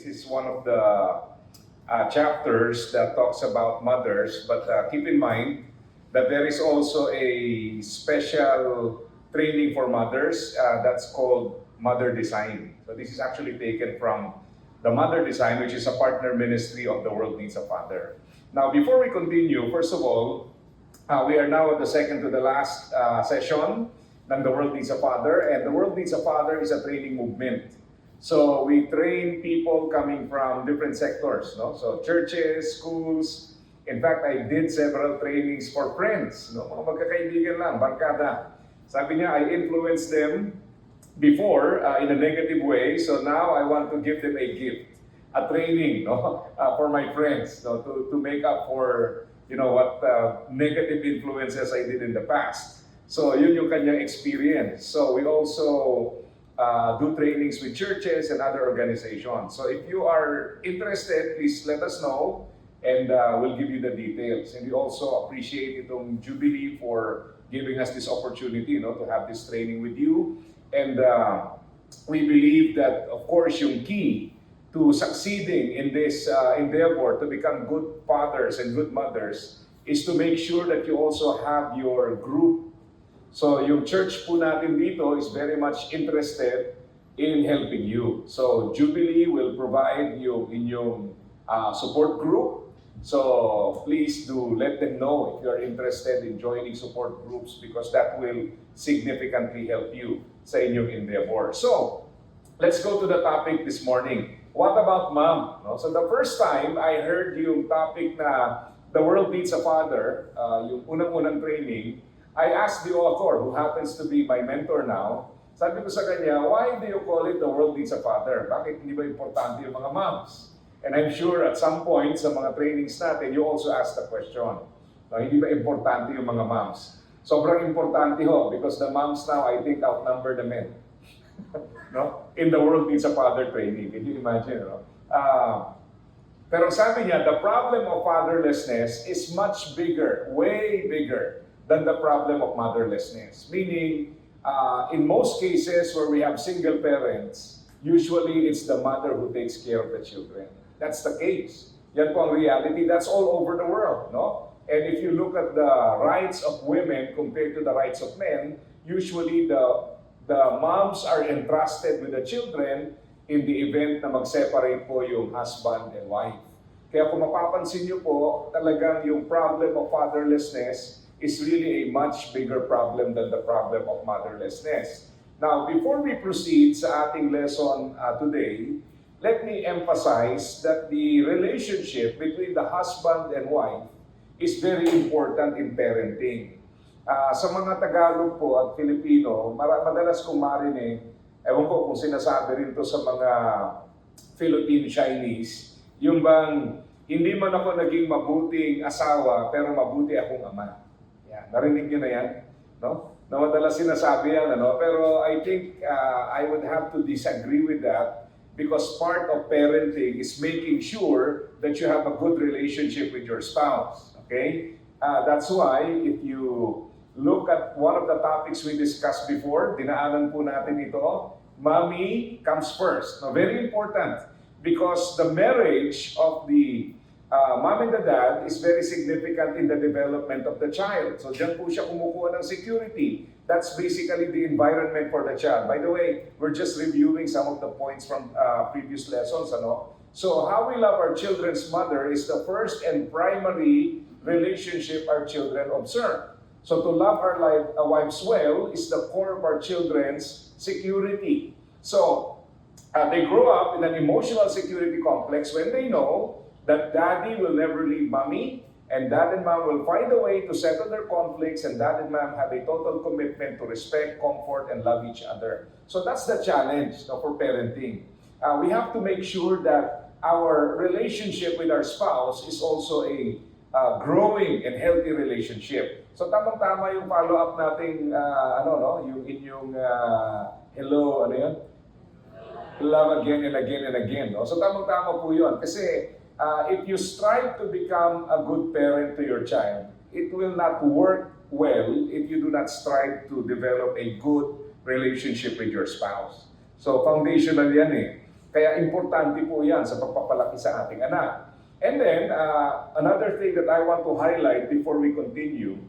This is one of the chapters that talks about mothers, but keep in mind that there is also a special training for mothers that's called Mother Design. So this is actually taken from the Mother Design, which is a partner ministry of The World Needs a Father. Now, before we continue, first of all, we are now at the second to the last session ng The World Needs a Father, and The World Needs a Father is a training movement. So we train people coming from different sectors, no? So churches, schools. In fact, I did several trainings for friends, no? Mga magkakaibigan lang, barkada. Sabi niya, I influenced them before in a negative way, so now I want to give them a gift, a training, no? For my friends, no? To make up for what negative influences I did in the past. So yun yung kanyang experience. So we also do trainings with churches and other organizations. So if you are interested, please let us know and we'll give you the details. And we also appreciate itong Jubilee for giving us this opportunity, to have this training with you. And we believe that, of course, yung key to succeeding in this endeavor to become good fathers and good mothers is to make sure that you also have your group. So yung church po natin dito is very much interested in helping you. So Jubilee will provide yung inyong support group. So please do let them know if you are interested in joining support groups because that will significantly help you sa inyong endeavor. So let's go to the topic this morning. What about mom? No? So the first time I heard yung topic na The World Needs a Father, yung unang-unang training, I asked the author, who happens to be my mentor now, sabi ko sa kanya, why do you call it The World Needs a Father? Bakit hindi ba importante yung mga moms? And I'm sure at some point sa mga trainings natin, you also ask the question, hindi ba importante yung mga moms? Sobrang importante ho, because the moms now, I think, outnumber the men. No? In The World Needs a Father training. Can you imagine? Pero sabi niya, the problem of fatherlessness is much bigger, way bigger, than the problem of motherlessness. Meaning, in most cases where we have single parents, usually it's the mother who takes care of the children. That's the case. Yan po ang reality. That's all over the world, no? And if you look at the rights of women compared to the rights of men, usually the moms are entrusted with the children in the event na mag-separate po yung husband and wife. Kaya kung mapapansin niyo po, talagang yung problem of fatherlessness is really a much bigger problem than the problem of motherlessness. Now, before we proceed sa ating lesson today, let me emphasize that the relationship between the husband and wife is very important in parenting. Sa mga Tagalog po at Filipino, madalas kong marinig, ewan ko kung sinasabi rin to sa mga Philippine Chinese, yung bang hindi man ako naging mabuting asawa pero mabuti akong ama. Yan, narinig niyo na yan, no? Na madalas sinasabi yan, Pero I think I would have to disagree with that because part of parenting is making sure that you have a good relationship with your spouse, okay? That's why if you look at one of the topics we discussed before, dinaanan po natin ito, mommy comes first. Now, very important because the marriage of the mom and the dad is very significant in the development of the child. So dyan po siya kumukuha ng security. That's basically the environment for the child. By the way, we're just reviewing some of the points from previous lessons. So how we love our children's mother is the first and primary relationship our children observe. So to love our wives well is the core of our children's security. So they grow up in an emotional security complex when they know that daddy will never leave mommy, and dad and mom will find a way to settle their conflicts, and dad and mom have a total commitment to respect, comfort, and love each other. So that's the challenge for parenting. We have to make sure that our relationship with our spouse is also a growing and healthy relationship. So tamang-tama yung follow-up nating, yung inyong hello, love again and again and again. No? So tamang-tama po yun. Kasi if you strive to become a good parent to your child, it will not work well if you do not strive to develop a good relationship with your spouse. So foundational yan eh. Kaya importante po yan sa pagpapalaki sa ating anak. And then, another thing that I want to highlight before we continue,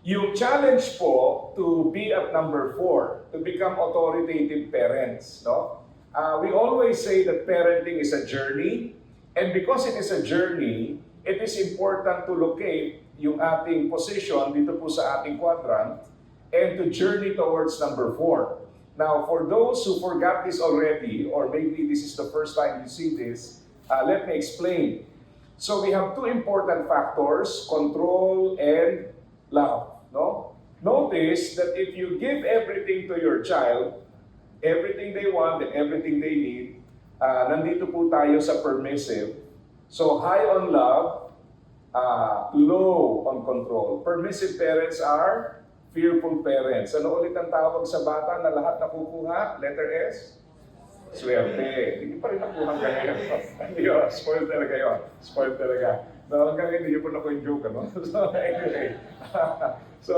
yung challenge po to be at number 4, to become authoritative parents. No? We always say that parenting is a journey, and because it is a journey, it is important to locate yung ating position dito po sa ating quadrant and to journey towards number 4. Now, for those who forgot this already, or maybe this is the first time you see this, let me explain. So we have two important factors, control and love. No? Notice that if you give everything to your child, everything they want and everything they need, nandito po tayo sa permissive. So high on love, low on control. Permissive parents are fearful parents. Ano ulit ang tawag sa bata na lahat nakukuha? Letter S? Swerte. Hindi pa rin nakuha ngayon. Ayun, spoiled talaga yun. Spoiled talaga. No, hanggang hindi yun po na ko yung joke, ano? So, anyway. So,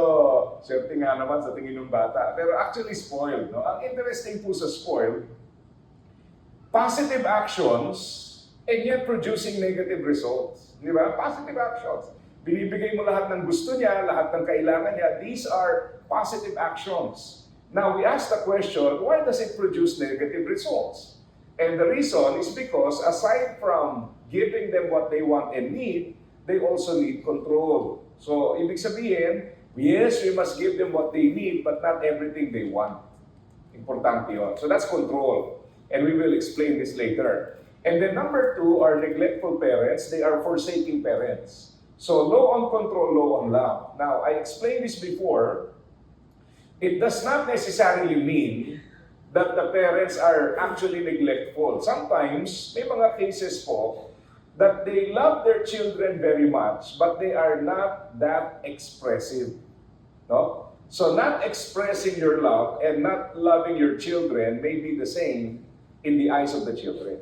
swerte nga naman sa tingin ng bata. Pero actually spoiled, no? Ang interesting po sa spoiled, positive actions and yet producing negative results. Di ba? Positive actions. Binibigay mo lahat ng gusto niya, lahat ng kailangan niya. These are positive actions. Now, we ask the question, why does it produce negative results? And the reason is because aside from giving them what they want and need, they also need control. So, ibig sabihin, yes, we must give them what they need, but not everything they want. Importante yun. So, that's control. And we will explain this later. And then number 2 are neglectful parents. They are forsaking parents. So, low on control, low on love. Now, I explained this before. It does not necessarily mean that the parents are actually neglectful. Sometimes, may mga cases po that they love their children very much, but they are not that expressive. No? So, not expressing your love and not loving your children may be the same in the eyes of the children.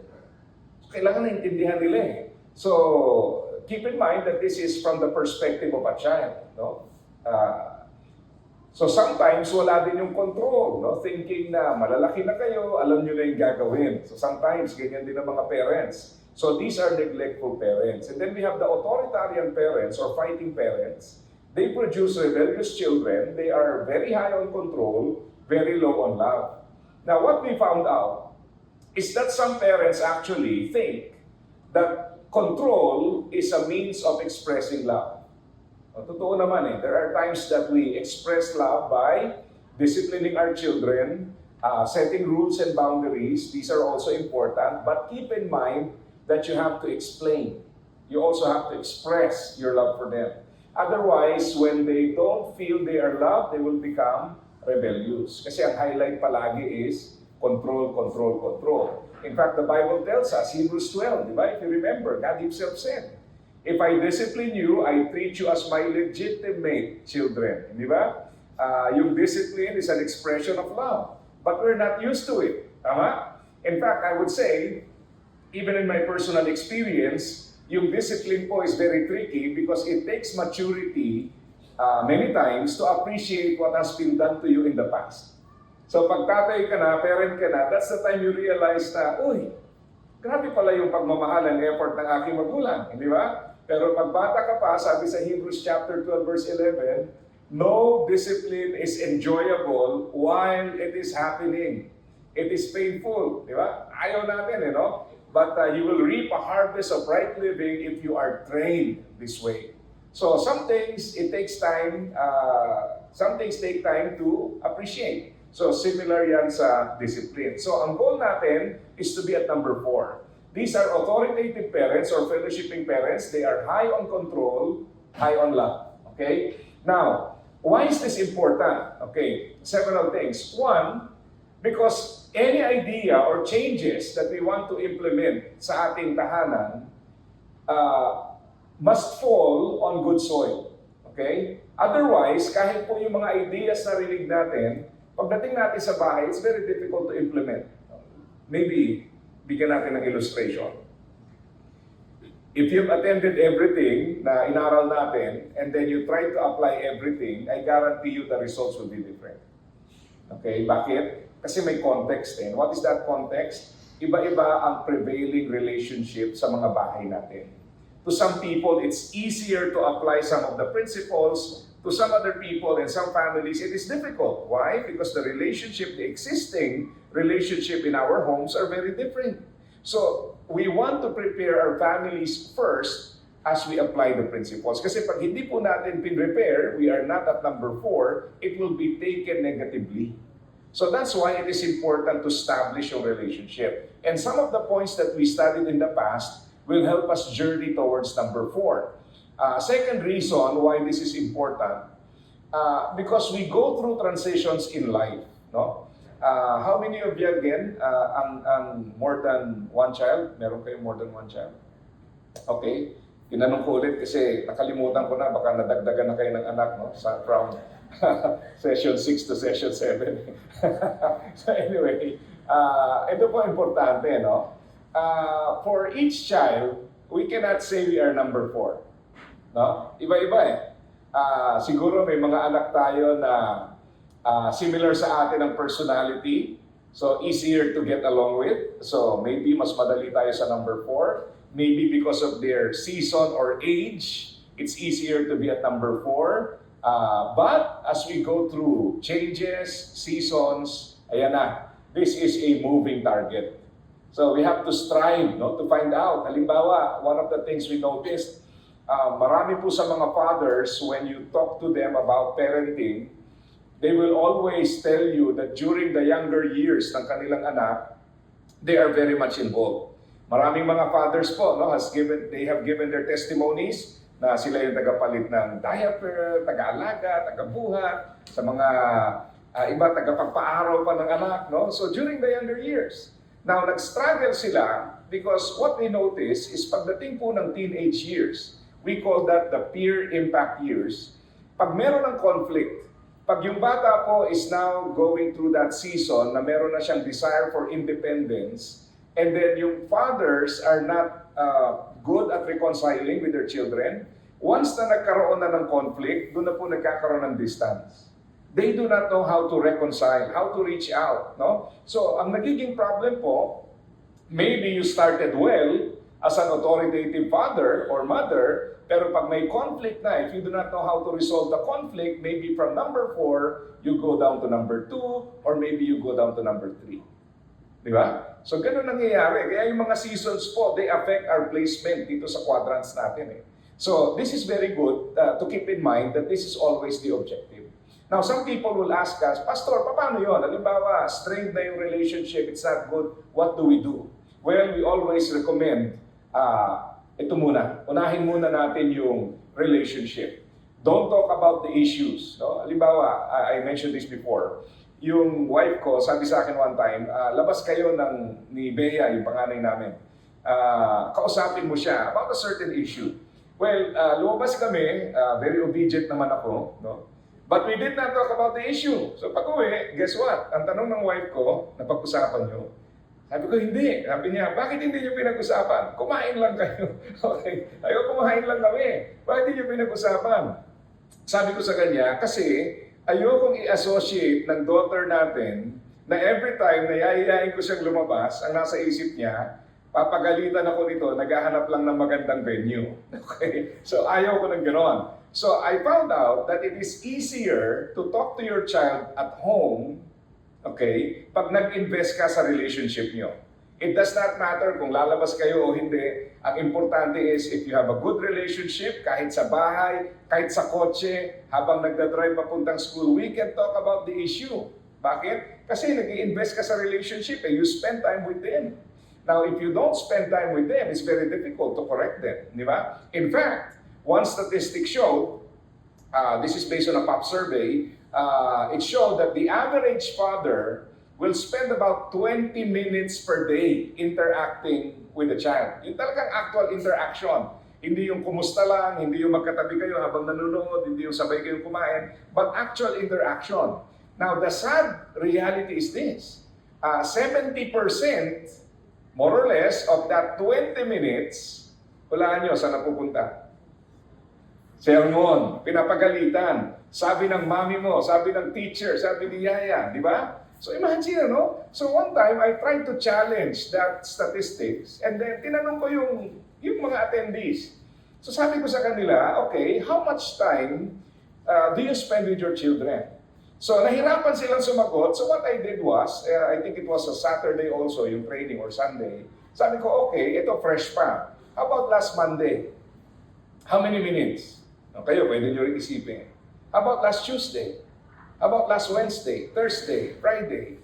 Kailangan naintindihan nila eh. So, keep in mind that this is from the perspective of a child. No? So sometimes wala din yung control, no? Thinking na malalaki na kayo, alam nyo na yung gagawin. So sometimes ganyan din ang mga parents. So these are neglectful parents. And then we have the authoritarian parents or fighting parents. They produce rebellious children. They are very high on control, very low on love. Now what we found out is that some parents actually think that control is a means of expressing love. Totoo naman eh. There are times that we express love by disciplining our children, setting rules and boundaries. These are also important. But keep in mind that you have to explain. You also have to express your love for them. Otherwise, when they don't feel they are loved, they will become rebellious. Kasi ang highlight palagi is control, control, control. In fact, the Bible tells us, Hebrews 12, di ba? If you remember, God Himself said, if I discipline you, I treat you as my legitimate children. Di ba? Yung discipline is an expression of love. But we're not used to it. Tama? In fact, I would say, even in my personal experience, yung discipline po is very tricky because it takes maturity many times to appreciate what has been done to you in the past. So pag tatay ka na, parent ka na, that's the time you realize na, uy, grabe pala yung pagmamahal and effort ng aking magulang. Di ba? Pero pag bata ka pa, sabi sa Hebrews chapter 12 verse 11, no discipline is enjoyable while it is happening. It is painful. Di ba? Ayaw natin, no? But you will reap a harvest of right living if you are trained this way. So some things, it takes time, some things take time to appreciate. So similar yan sa discipline. So ang goal natin is to be at number 4. These are authoritative parents or fellowshipping parents. They are high on control, high on love. Okay? Now, why is this important? Okay, several things. One, because any idea or changes that we want to implement sa ating tahanan must fall on good soil. Okay? Otherwise, kahit po yung mga ideas na rinig natin, pagdating natin sa bahay, it's very difficult to implement. Maybe, bigyan natin ng illustration. If you've attended everything na inaral natin, and then you try to apply everything, I guarantee you the results will be different. Okay, bakit? Kasi may context eh. What is that context? iba-iba ang prevailing relationship sa mga bahay natin. To some people, it's easier to apply some of the principles. To some other people and some families, it is difficult. Why? Because the existing relationship in our homes are very different. So, we want to prepare our families first as we apply the principles. Kasi pag hindi po natin pin-repair, we are not at number 4, it will be taken negatively. So that's why it is important to establish your relationship. And some of the points that we studied in the past will help us journey towards number 4. Second reason why this is important, because we go through transitions in life. No? How many of you again, ang more than one child? Meron kayong more than one child? Okay. Tinanong ko ulit kasi nakalimutan ko na, baka nadagdagan na kayo ng anak, no? From session 6 to session 7. So anyway, ito po importante, no? For each child, we cannot say we are number 4. No? Iba-iba eh. Siguro may mga anak tayo na similar sa atin ang personality, so easier to get along with. So maybe mas madali tayo sa number 4. Maybe because of their season or age, it's easier to be at number 4. But as we go through changes, seasons, ayan na, this is a moving target. So we have to strive, no, to find out. Halimbawa, one of the things we noticed, marami po sa mga fathers, when you talk to them about parenting, they will always tell you that during the younger years ng kanilang anak, they are very much involved. Maraming mga fathers po, no, they have given their testimonies na sila yung tagapalit ng diaper, taga-alaga, taga-buhat, sa mga iba tagapagpaaraw pa ng anak, no? So during the younger years, now nag-struggle sila because what they notice is pagdating po ng teenage years, we call that the peer impact years. Pag meron ng conflict, pag yung bata po is now going through that season na meron na siyang desire for independence, and then yung fathers are not good at reconciling with their children, once na nagkaroon na ng conflict, doon na po nagkakaroon ng distance. They do not know how to reconcile, how to reach out. No? So, ang nagiging problem po, maybe you started well as an authoritative father or mother, pero pag may conflict na, if you do not know how to resolve the conflict, maybe from number 4, you go down to number 2, or maybe you go down to number 3. Di ba? So, ganun nangyayari. Kaya yung mga seasons po, they affect our placement dito sa quadrants natin. So, this is very good to keep in mind that this is always the objective. Now, some people will ask us, Pastor, paano yun? Halimbawa, strained na yung relationship, it's not good, what do we do? Well, we always recommend, ito muna, unahin muna natin yung relationship. Don't talk about the issues. No? Halimbawa, I mentioned this before, yung wife ko, sabi sa akin one time, labas kayo ni Bea, yung panganay namin. Kausapin mo siya about a certain issue. Well, lumabas kami, very obedient naman ako, no? But we did not talk about the issue. So pag uwi, guess what? Ang tanong ng wife ko, napag-usapan nyo. Sabi ko, hindi. Sabi niya, bakit hindi nyo pinag-usapan? Kumain lang kayo. Okay. Ayaw, kumain lang kami. Bakit hindi nyo pinag-usapan? Sabi ko sa kanya, kasi ayokong i-associate ng daughter natin na every time na yayayain ko siyang lumabas, ang nasa isip niya, papagalitan ako nito, naghahanap lang ng magandang venue. Okay? So ayaw ko ng gano'n. So I found out that it is easier to talk to your child at home, okay, pag nag-invest ka sa relationship niyo. It does not matter kung lalabas kayo o hindi. Ang importante is if you have a good relationship, kahit sa bahay, kahit sa kotse, habang nagdadrive papuntang school, we can talk about the issue. Bakit? Kasi nag-i-invest ka sa relationship, you spend time with them. Now, if you don't spend time with them, it's very difficult to correct them. Di ba? In fact, one statistic showed, this is based on a POP survey, it showed that the average father will spend about 20 minutes per day interacting with the child. Yung talagang actual interaction. Hindi yung kumusta lang, hindi yung magkatabi kayo habang nanonood, hindi yung sabay kayong kumain, but actual interaction. Now, the sad reality is this. 70%, more or less, of that 20 minutes, hulaan nyo, saan napupunta? Sermon, pinapagalitan, sabi ng mami mo, sabi ng teacher, sabi ni yaya, di ba? So imagine, ano? So one time, I tried to challenge that statistics and then tinanong ko yung mga attendees. So sabi ko sa kanila, okay, how much time do you spend with your children? So nahirapan silang sumagot. So what I did was, I think it was a Saturday also, yung training or Sunday. Sabi ko, okay, ito fresh pa. How about last Monday? How many minutes? Kayo, pwede nyo rin isipin. How about last Tuesday? How about last Wednesday, Thursday, Friday?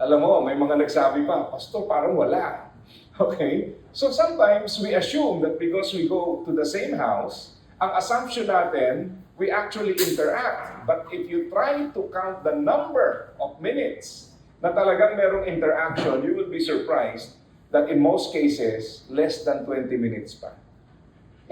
Alam mo, may mga nagsabi pa, Pastor, parang wala. Okay? So sometimes we assume that because we go to the same house, ang assumption natin, we actually interact. But if you try to count the number of minutes na talagang merong interaction, you will be surprised that in most cases, less than 20 minutes pa.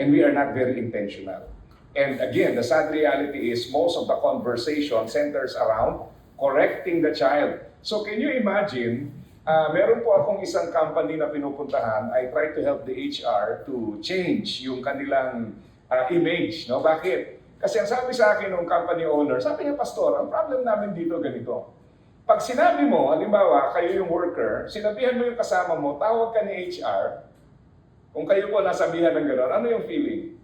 And we are not very intentional. And again, the sad reality is most of the conversation centers around correcting the child. So can you imagine, meron po akong isang company na pinupuntahan, I try to help the HR to change yung kanilang image. No? Bakit? Kasi ang sabi sa akin ng company owner, sabi niya, Pastor, ang problem namin dito ganito. Pag sinabi mo, halimbawa, kayo yung worker, sinabihan mo yung kasama mo, tawag ka ni HR, kung kayo po nasabihan ng gano'n, ano yung feeling?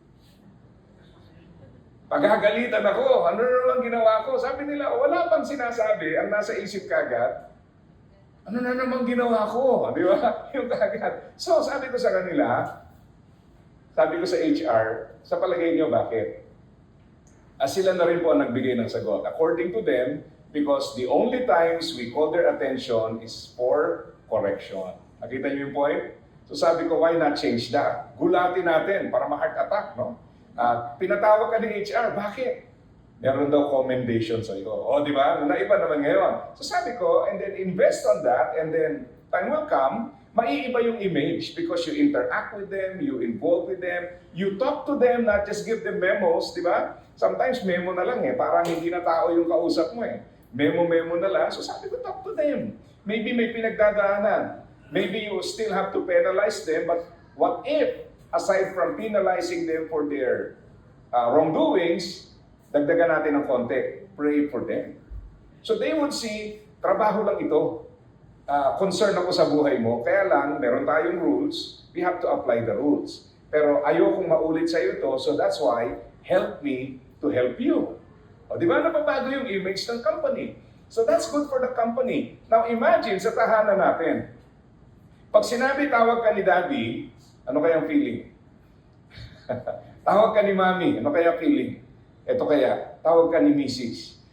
Pagagalitan ako, ano na naman ginawa ko? Sabi nila, wala pang sinasabi, ang nasa isip kagad, ano na naman ginawa ko? Di ba? Yung kagad. So, sabi ko sa kanila, sabi ko sa HR, sa palagay niyo bakit? Sila na rin po ang nagbigay ng sagot. According to them, because the only times we call their attention is for correction. Nakita niyo yung point? So sabi ko, why not change that? Gulatin natin para ma-heart attack, no? Pinatawag ka ni HR, bakit? Meron daw commendation sa iyo. O, di ba? Naiba naman ngayon. So sabi ko, and then invest on that, and then time will come, maiiba yung image because you interact with them, you involve with them, you talk to them, not just give them memos, di ba? Sometimes memo na lang parang hindi na tao yung kausap mo Memo-memo na lang. So sabi ko, talk to them. Maybe may pinagdadaanan. Maybe you still have to penalize them, but what if, aside from penalizing them for their wrongdoings, dagdagan natin ng konti, pray for them. So they would see, trabaho lang ito. Concern ako sa buhay mo, kaya lang, meron tayong rules, we have to apply the rules. Pero ayokong maulit sa iyo ito, so that's why, help me to help you. O, di ba napabago yung image ng company? So that's good for the company. Now imagine sa tahanan natin, pag sinabi tawag ka ni Daddy, ano kayang feeling? Tawag ka ni Mami, ano kayang feeling? Ito kaya, tawag ka ni Mrs.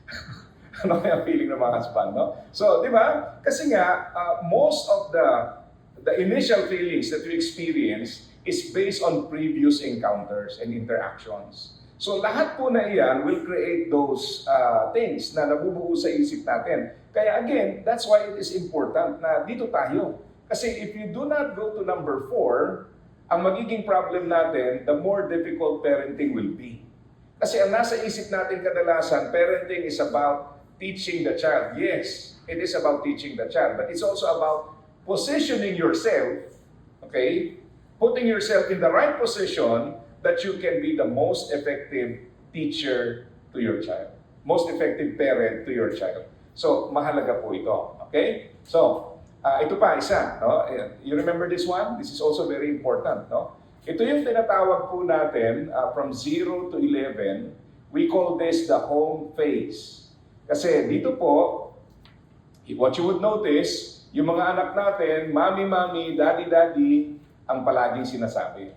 Ano kayang feeling ng mga husband, no? So, di ba? Kasi nga, most of the initial feelings that we experience is based on previous encounters and interactions. So, lahat po na iyan will create those things na nabubuo sa isip natin. Kaya again, that's why it is important na dito tayo. Kasi if you do not go to number 4, ang magiging problem natin, the more difficult parenting will be. Kasi ang nasa isip natin kadalasan, parenting is about teaching the child. Yes, it is about teaching the child, but it's also about positioning yourself, okay? Putting yourself in the right position that you can be the most effective teacher to your child. Most effective parent to your child. So, mahalaga po ito, okay? So, ito pa, isa, no? You remember this one? This is also very important, no? Ito yung tinatawag po natin from 0 to 11. We call this the home phase. Kasi dito po, what you would notice, yung mga anak natin, mami, daddy, ang palaging sinasabi.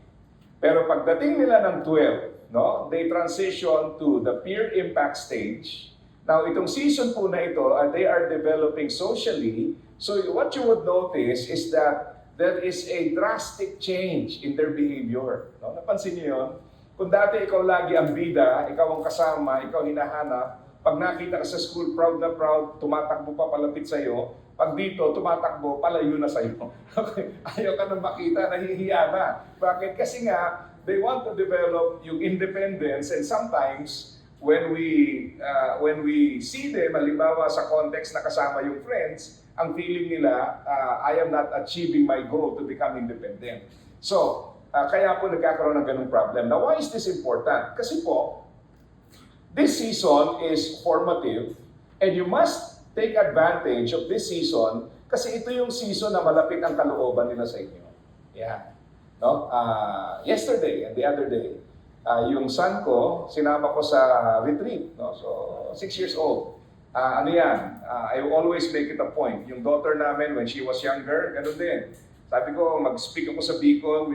Pero pagdating nila ng 12, no? They transition to the peer impact stage. Now, itong season po na ito, they are developing socially. So what you would notice is that there is a drastic change in their behavior. No? Napansin niyo yun? Kung dati ikaw lagi ang bida, ikaw ang kasama, ikaw hinahanap, pag nakita ka sa school, proud na proud, tumatakbo pa palapit sa'yo, pag dito, tumatakbo, palayo na sa'yo. Okay? Ayaw ka nang makita, nahihiya na. Bakit? Kasi nga, they want to develop yung independence, and sometimes, when we see them, halimbawa sa context na kasama yung friends, ang feeling nila, I am not achieving my goal to become independent. So, kaya po nagkakaroon ng ganung problem. Now, why is this important? Kasi po, this season is formative, and you must take advantage of this season kasi ito yung season na malapit ang kalooban nila sa inyo. Yeah. No? Yesterday and the other day, yung son ko, sinama ko sa retreat. No? So, 6 years old. Ano yan? I always make it a point. Yung daughter namin, when she was younger, ganun din. Sabi ko, mag-speak ako sa Bicol,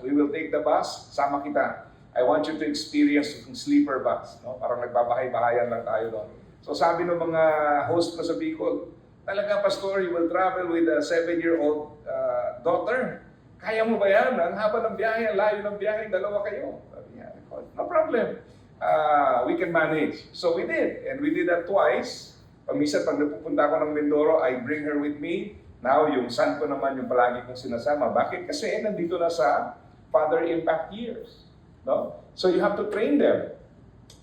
we will take the bus, sama kita. I want you to experience yung sleeper bus. No? Parang nagbabahay-bahayan lang tayo doon. So sabi ng mga host ko sa Bicol, talaga, Pastor, you will travel with a 7-year-old daughter. Kaya mo ba yan? Ang haba ng biyahe, ang layo ng biyahe, dalawa kayo. Sabi niya, no problem. We can manage. So we did. And we did that twice. Minsan, pag napupunta ako ng Mindoro, I bring her with me. Now, yung son ko naman yung palagi kong sinasama. Bakit? Kasi nandito na sa Father Impact Years. No? So you have to train them.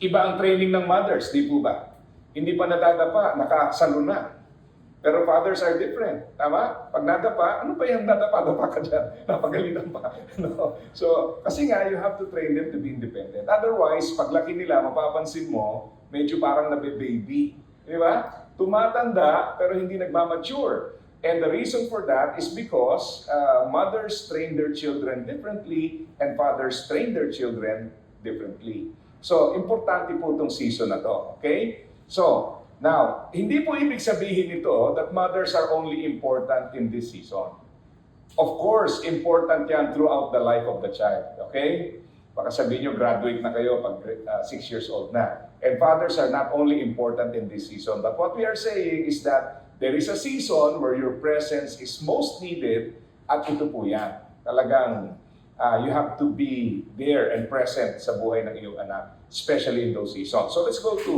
Iba ang training ng mothers, di po ba? Hindi pa nadadapa, nakasalo na. Pero fathers are different. Tama? Pag nadapa, ano pa yung nadapa? Dapa ka dyan. Napagalitan pa. No? So, kasi nga, you have to train them to be independent. Otherwise, paglaki nila, mapapansin mo, medyo parang nabe-baby. Di ba? Tumatanda, pero hindi nagmamature. And the reason for that is because mothers train their children differently and fathers train their children differently. So, importante po itong season na to. Okay? So, now, hindi po ibig sabihin ito that mothers are only important in this season. Of course, important yan throughout the life of the child. Okay? Baka sabihin nyo, graduate na kayo pag 6 years old na. And fathers are not only important in this season, but what we are saying is that there is a season where your presence is most needed at ito po yan. Talagang you have to be there and present sa buhay ng iyong anak, especially in those seasons. So let's go to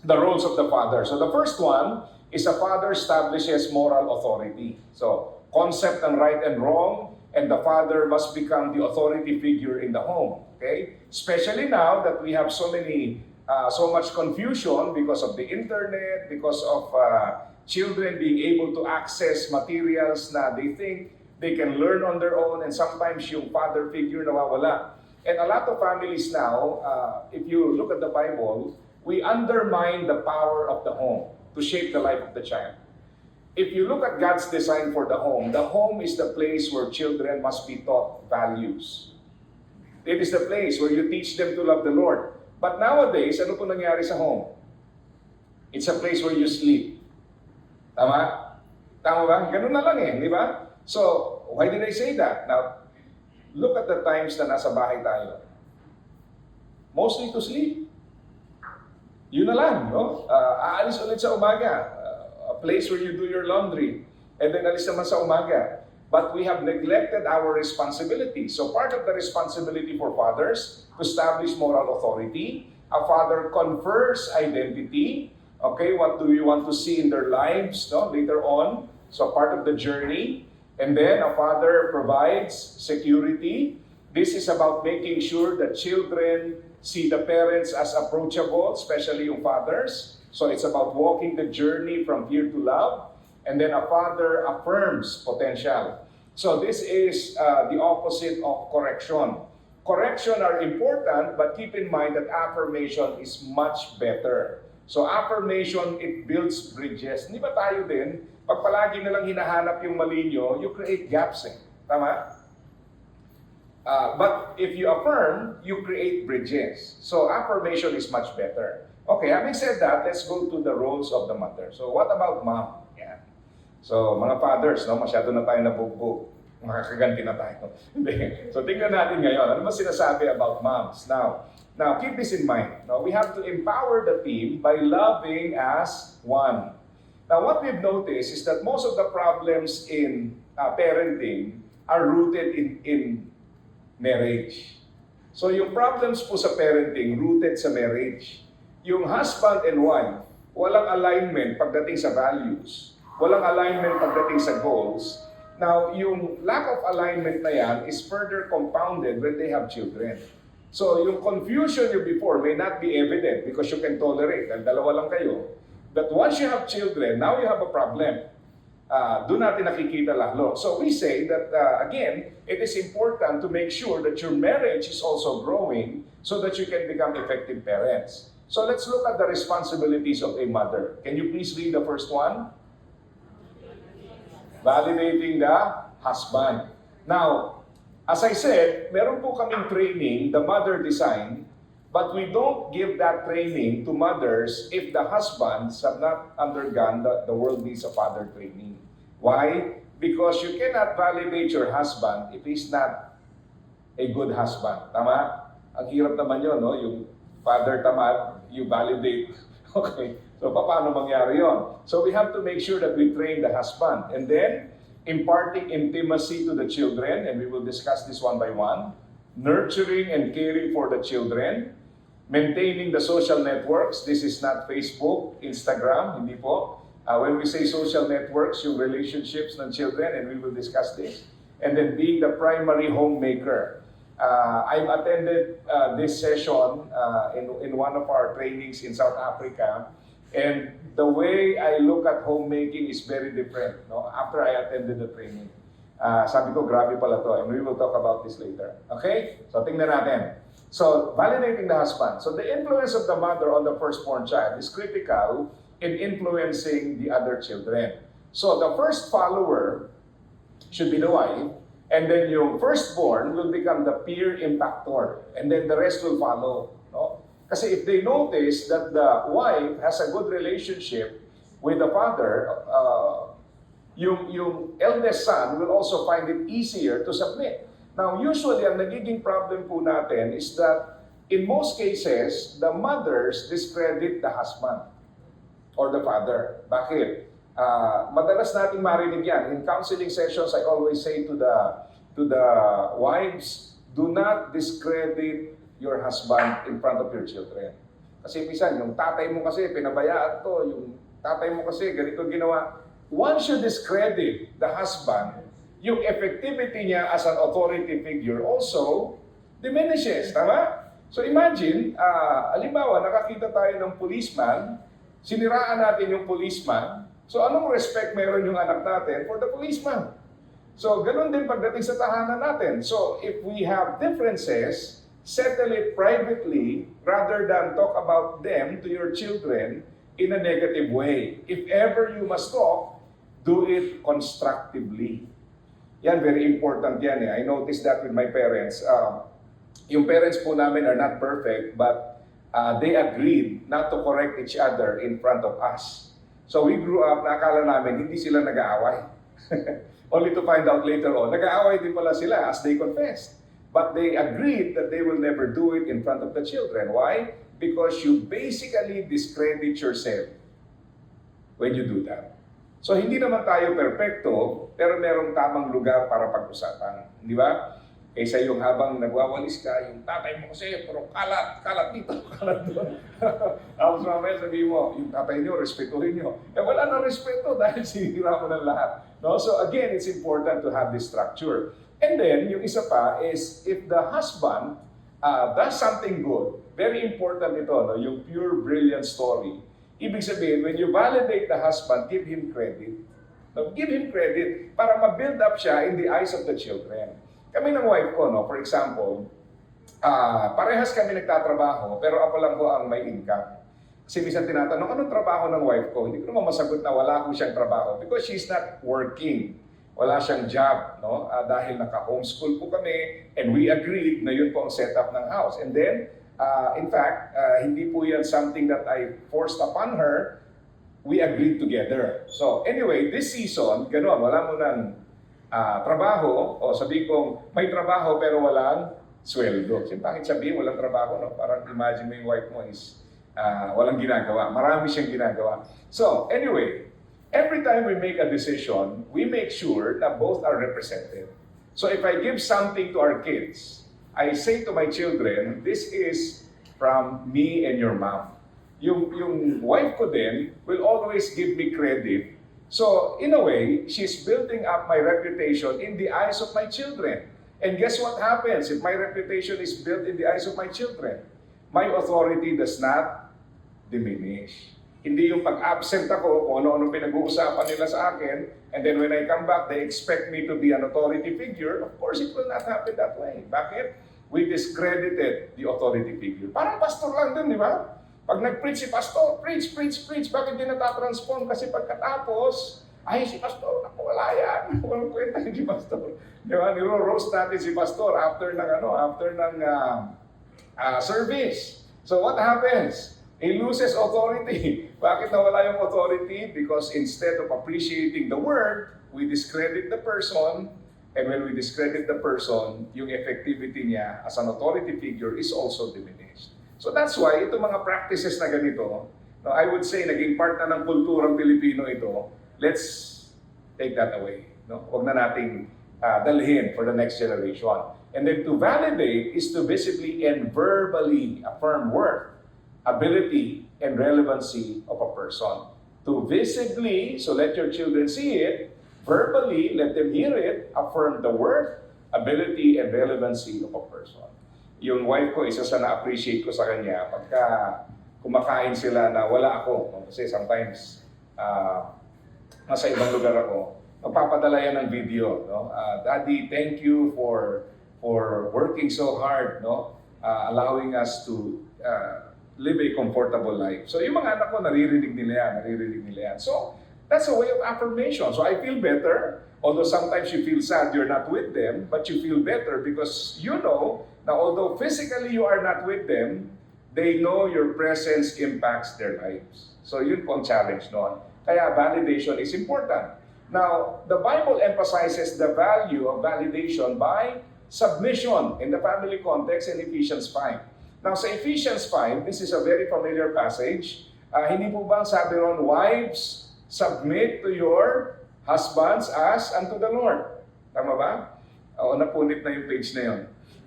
the roles of the father. So the first one is a father establishes moral authority. So concept ng right and wrong, and the father must become the authority figure in the home. Okay? Especially now that we have so much confusion because of the internet, because of children being able to access materials na they think they can learn on their own, and sometimes yung father figure nawawala. And a lot of families now, if you look at the Bible, we undermine the power of the home to shape the life of the child. If you look at God's design for the home is the place where children must be taught values. It is the place where you teach them to love the Lord. But nowadays, ano po nangyari sa home? It's a place where you sleep. Tama? Tama ba? Ganun na lang di ba? So, why did I say that? Now, look at the times na nasa bahay tayo. Mostly to sleep. Yun na lang, no? Aalis ulit sa umaga. A place where you do your laundry. And then alis naman sa umaga. But we have neglected our responsibility. So part of the responsibility for fathers to establish moral authority, a father confers identity. Okay, what do we want to see in their lives later on? So part of the journey. And then a father provides security. This is about making sure that children see the parents as approachable, especially yung fathers. So it's about walking the journey from fear to love. And then a father affirms potential. So this is the opposite of correction. Correction are important, but keep in mind that affirmation is much better. So affirmation, it builds bridges. Hindi ba tayo din, pag palagi na lang hinahanap yung mali nyo, you create gaps Tama? But if you affirm, you create bridges. So affirmation is much better. Okay, having said that, let's go to the roles of the mother. So what about mom? Yeah. So mga fathers, masyado na tayo nabugbog. Makakaganti na tayo. So tingnan natin ngayon, ano ba sinasabi about moms? Now keep this in mind. Now, we have to empower the team by loving as one. Now, what we've noticed is that most of the problems in parenting are rooted in marriage. So yung problems po sa parenting, rooted sa marriage. Yung husband and wife, walang alignment pagdating sa values. Walang alignment pagdating sa goals. Now, yung lack of alignment na yan is further compounded when they have children. So, yung confusion you before may not be evident because you can tolerate. Dahil dalawa lang kayo. But once you have children, now you have a problem. Doon natin nakikita lalo. So, we say that, again, it is important to make sure that your marriage is also growing so that you can become effective parents. So let's look at the responsibilities of a mother. Can you please read the first one? Validating the husband. Now, as I said, meron po kaming training, the mother design, but we don't give that training to mothers if the husbands have not undergone the world needs a father training. Why? Because you cannot validate your husband if he's not a good husband. Tama? Ang hirap naman yun, no? Yung father tamad, you validate. Okay. So, paano mangyari yon? So, we have to make sure that we train the husband. And then, imparting intimacy to the children, and we will discuss this one by one. Nurturing and caring for the children. Maintaining the social networks. This is not Facebook, Instagram, hindi po. When we say social networks, yung relationships ng children, and we will discuss this. And then being the primary homemaker. I've attended this session in one of our trainings in South Africa, and the way I look at homemaking is very different. No? After I attended the training, sabi ko, grabe pala to, and we will talk about this later. Okay? So tingnan natin. So, validating the husband. So the influence of the mother on the firstborn child is critical in influencing the other children. So the first follower should be the wife, and then yung firstborn will become the peer impactor, and then the rest will follow. No? Kasi if they notice that the wife has a good relationship with the father, yung eldest son will also find it easier to submit. Now, usually, ang nagiging problem po natin is that in most cases, the mothers discredit the husband or the father. Bakit? Madalas nating marinig yan. In counseling sessions, I always say to the wives, do not discredit your husband in front of your children. Kasi minsan, yung tatay mo kasi pinabayaan to, yung tatay mo kasi ganito ginawa. Once you discredit the husband, yung effectivity niya as an authority figure also diminishes. Tama? So imagine, halimbawa, nakakita tayo ng policeman, siniraan natin yung policeman, so anong respect meron yung anak natin for the policeman? So ganun din pagdating sa tahanan natin. So if we have differences, settle it privately rather than talk about them to your children in a negative way. If ever you must talk, do it constructively. Yan, very important yan. I noticed that with my parents. Yung parents po namin are not perfect, but they agreed not to correct each other in front of us. So we grew up, nakakala namin, hindi sila nag-aaway. Only to find out later on, nag-aaway din pala sila as they confessed. But they agreed that they will never do it in front of the children. Why? Because you basically discredit yourself when you do that. So hindi naman tayo perfecto, pero merong tamang lugar para pag-usapan. Di ba? Kaysa yung habang nagwawalis ka, yung tatay mo kasi, pero kalat dito, kalat doon. Tapos mamaya sabihin mo, yung tatay nyo, respetuhin nyo. Eh wala na respeto dahil sinira mo ng lahat. No? So again, it's important to have this structure. And then, yung isa pa is, if the husband does something good, very important ito, no? Yung pure brilliant story. Ibig sabihin, when you validate the husband, give him credit. No? Give him credit para ma-build up siya in the eyes of the children. Kami ng wife ko, no? For example, parehas kami nagtatrabaho, pero ako lang ko ang may income. Kasi minsan tinatanong, anong trabaho ng wife ko? Hindi ko naman masagot na wala ko siyang trabaho because she's not working. Wala siyang job, no? Dahil naka-homeschool po kami and we agreed na yun po ang setup ng house. And then, in fact, hindi po yan something that I forced upon her. We agreed together. So anyway, this season, gano'n, wala mo ng trabaho, o sabihin kong may trabaho pero walang sweldo. Kasi bakit sabihin walang trabaho, no? Parang imagine mo yung wife mo is walang ginagawa. Marami siyang ginagawa. So anyway, every time we make a decision, we make sure that both are represented. So if I give something to our kids, I say to my children, this is from me and your mom. Yung wife ko din will always give me credit. So in a way, she's building up my reputation in the eyes of my children. And guess what happens if my reputation is built in the eyes of my children? My authority does not diminish. Hindi yung pag-absent ako, kung ano-ano pinag-uusapan nila sa akin, and then when I come back, they expect me to be an authority figure. Of course, it will not happen that way. Bakit? We discredited the authority figure. Parang pastor lang din, di ba? Pag nag-preach si pastor, preach. Bakit di natatransform? Kasi pagkatapos, ay si pastor, ako wala yan. Walang kwenta si pastor. Di ba? Niro-roast natin si pastor after ng service. So what happens? He loses authority. Bakit nawala yung authority? Because instead of appreciating the word, we discredit the person. And when we discredit the person, yung effectivity niya as an authority figure is also diminished. So that's why itong mga practices na ganito, no, I would say naging part na ng kulturang Pilipino ito. Let's take that away. No? Huwag na nating dalhin for the next generation. And then to validate is to visibly and verbally affirm worth, ability, and relevancy of a person. To visibly, so let your children see it, verbally, let them hear it, affirm the worth, ability, and relevancy of a person. Yung wife ko, isa sa na-appreciate ko sa kanya, pagka kumakain sila na wala ako, kasi sometimes nasa ibang lugar ako, magpapadala yan ng video. No? Daddy, thank you for working so hard, no? Allowing us to live a comfortable life. So yung mga anak ko, naririnig nila yan. So that's a way of affirmation. So I feel better, although sometimes you feel sad you're not with them, but you feel better because you know na although physically you are not with them, they know your presence impacts their lives. So yun po ang challenge noon. Kaya validation is important. Now, the Bible emphasizes the value of validation by submission in the family context in Ephesians 5. Now, sa Ephesians 5, this is a very familiar passage. Hindi po ba sabi ron, wives, submit to your husbands as unto the Lord. Tama ba? O, napunit na yung page na yun.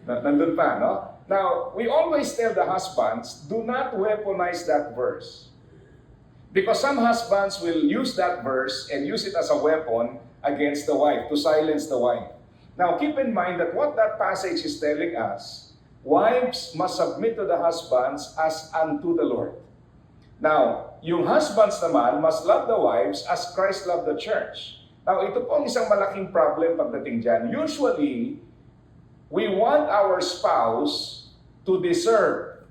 Nandun pa, no? Now, we always tell the husbands, do not weaponize that verse. Because some husbands will use that verse and use it as a weapon against the wife, to silence the wife. Now, keep in mind that what that passage is telling us, wives must submit to the husbands as unto the Lord. Now, yung husbands naman must love the wives as Christ loved the church. Now, ito po ang isang malaking problem pagdating dyan. Usually, we want our spouse to deserve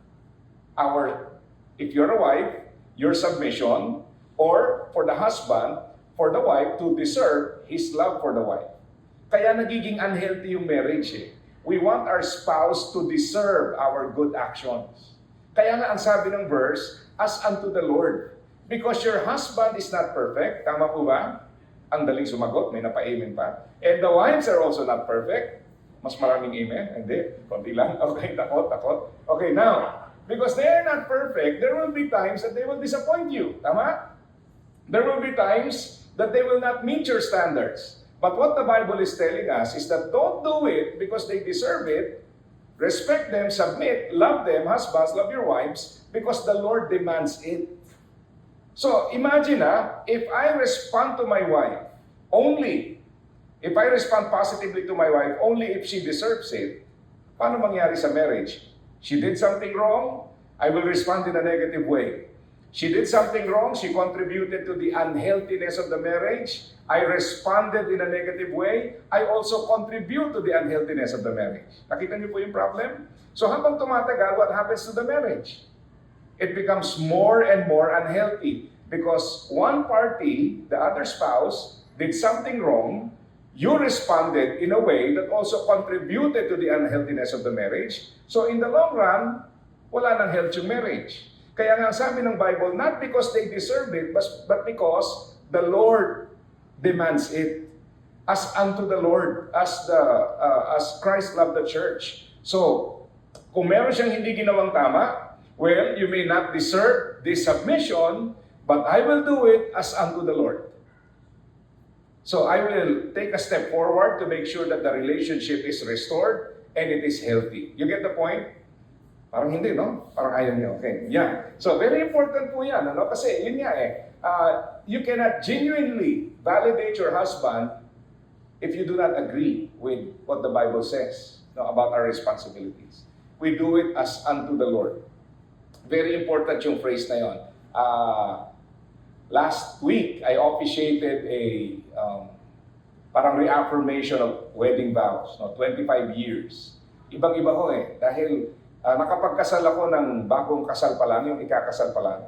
if you're a wife, your submission, or for the husband, for the wife to deserve his love for the wife. Kaya nagiging unhealthy yung marriage eh. We want our spouse to deserve our good actions. Kaya nga ang sabi ng verse, as unto the Lord. Because your husband is not perfect. Tama po ba? Ang daling sumagot, may napa-amen pa. And the wives are also not perfect. Mas maraming amen? Hindi. Konti lang. Okay, takot. Okay, now, because they are not perfect, there will be times that they will disappoint you. Tama? There will be times that they will not meet your standards. But what the Bible is telling us is that don't do it because they deserve it. Respect them, submit, love them, husbands, love your wives, because the Lord demands it. So, imagine if I respond to my wife only, if I respond positively to my wife only if she deserves it, paano mangyari sa marriage? She did something wrong, I will respond in a negative way. She did something wrong, she contributed to the unhealthiness of the marriage, I responded in a negative way, I also contribute to the unhealthiness of the marriage. Nakita niyo po yung problem? So habang tumatagal, what happens to the marriage? It becomes more and more unhealthy because one party, the other spouse, did something wrong, you responded in a way that also contributed to the unhealthiness of the marriage. So in the long run, wala nang health yung marriage. Kaya nga sabi ng Bible, not because they deserve it, but because the Lord demands it. As unto the Lord, as Christ loved the church. So, kung meron siyang hindi ginawang tama, well, you may not deserve this submission, but I will do it as unto the Lord. So I will take a step forward to make sure that the relationship is restored and it is healthy. You get the point? Parang hindi, no? Parang ayaw niyo. Okay, yeah. So very important po yan, ano? Kasi yun nga you cannot genuinely validate your husband if you do not agree with what the Bible says, no, about our responsibilities. We do it as unto the Lord. Very important yung phrase na yun. Last week, I officiated a parang reaffirmation of wedding vows, no? 25 years. Ibang-iba ho dahil Nakapagkasal ako ng bagong kasal pa lang, yung ikakasal pa lang.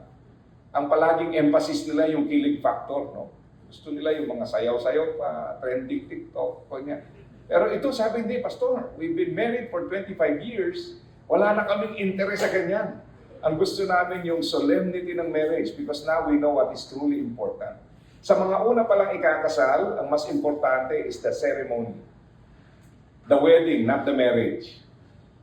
Ang palaging emphasis nila yung kilig factor, no? Gusto nila yung mga sayaw-sayaw pa, trending TikTok, kanya. Pero ito sabi, hindi, Pastor, we've been married for 25 years, wala na kaming interest sa ganyan. Ang gusto namin yung solemnity ng marriage because now we know what is truly important. Sa mga una palang ikakasal, ang mas importante is the ceremony. The wedding, not the marriage.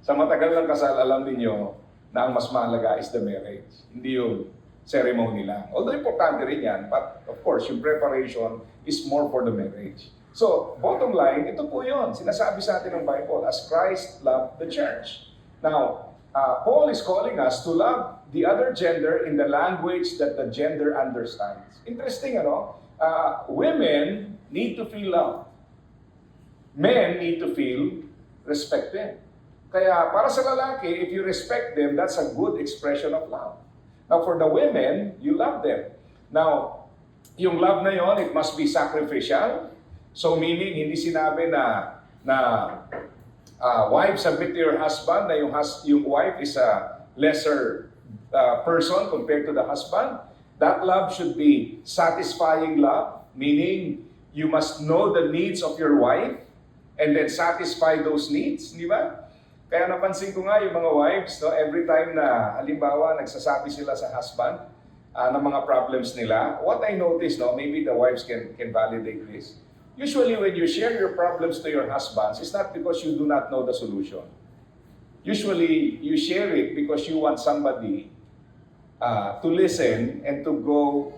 Sa matagal ng kasal, alam niyo na ang mas mahalaga is the marriage. Hindi yung ceremony lang. Although importante rin yan, but of course, yung preparation is more for the marriage. So, bottom line, ito po yun. Sinasabi sa atin ng Bible, as Christ loved the church. Now, Paul is calling us to love the other gender in the language that the gender understands. Interesting, ano? Women need to feel loved. Men need to feel respected. Kaya para sa lalaki, if you respect them, that's a good expression of love. Now for the women, you love them. Now, yung love na yon, it must be sacrificial. So meaning, hindi sinabi na wife, submit to your husband, na yung wife is a lesser person compared to the husband. That love should be satisfying love, meaning you must know the needs of your wife and then satisfy those needs, di ba? Kaya napansin ko nga yung mga wives, no, every time na halimbawa nagsasabi sila sa husband ng mga problems nila, what I notice, no, maybe the wives can validate this. Usually when you share your problems to your husbands, it's not because you do not know the solution. Usually you share it because you want somebody to listen and to go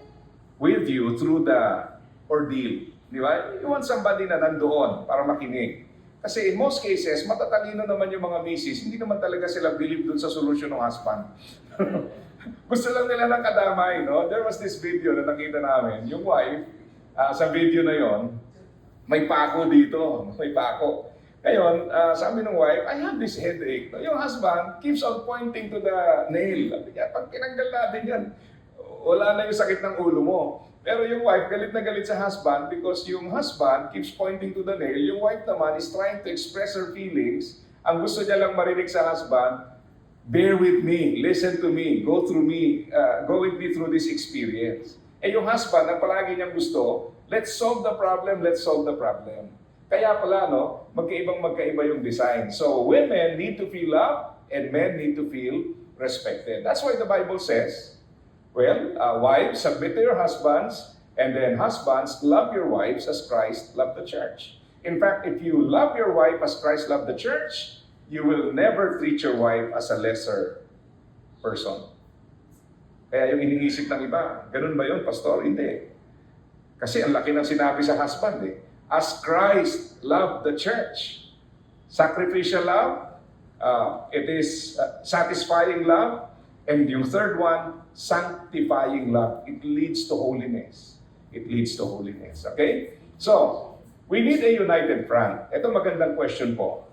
with you through the ordeal. Di ba? You want somebody na nandoon para makinig. Kasi in most cases, matatalino naman yung mga misis, hindi naman talaga sila believe dun sa solusyon ng husband. Gusto lang nila ng kadamay, no? There was this video na nakita namin, yung wife, sa video na yon, may pako dito, may pako. Ngayon, sabi ng wife, I have this headache. Yung husband keeps on pointing to the nail. Pag tinanggal natin yan, wala na yung sakit ng ulo mo. Pero yung wife, galit na galit sa husband because yung husband keeps pointing to the nail. Yung wife naman is trying to express her feelings. Ang gusto niya lang marinig sa husband, bear with me, listen to me, go with me through this experience. Eh yung husband, ang palagi niyang gusto, let's solve the problem. Kaya pala, no, magkaiba yung design. So women need to feel loved and men need to feel respected. That's why the Bible says, wives, submit to your husbands, and then husbands, love your wives as Christ loved the church. In fact, if you love your wife as Christ loved the church, you will never treat your wife as a lesser person. Kaya yung iniisip ng iba, ganun ba yun, Pastor? Hindi. Kasi ang laki ng sinabi sa husband eh. As Christ loved the church. Sacrificial love, it is satisfying love, and yung third one, sanctifying love. It leads to holiness. Okay? So, we need a united front. Ito magandang question po.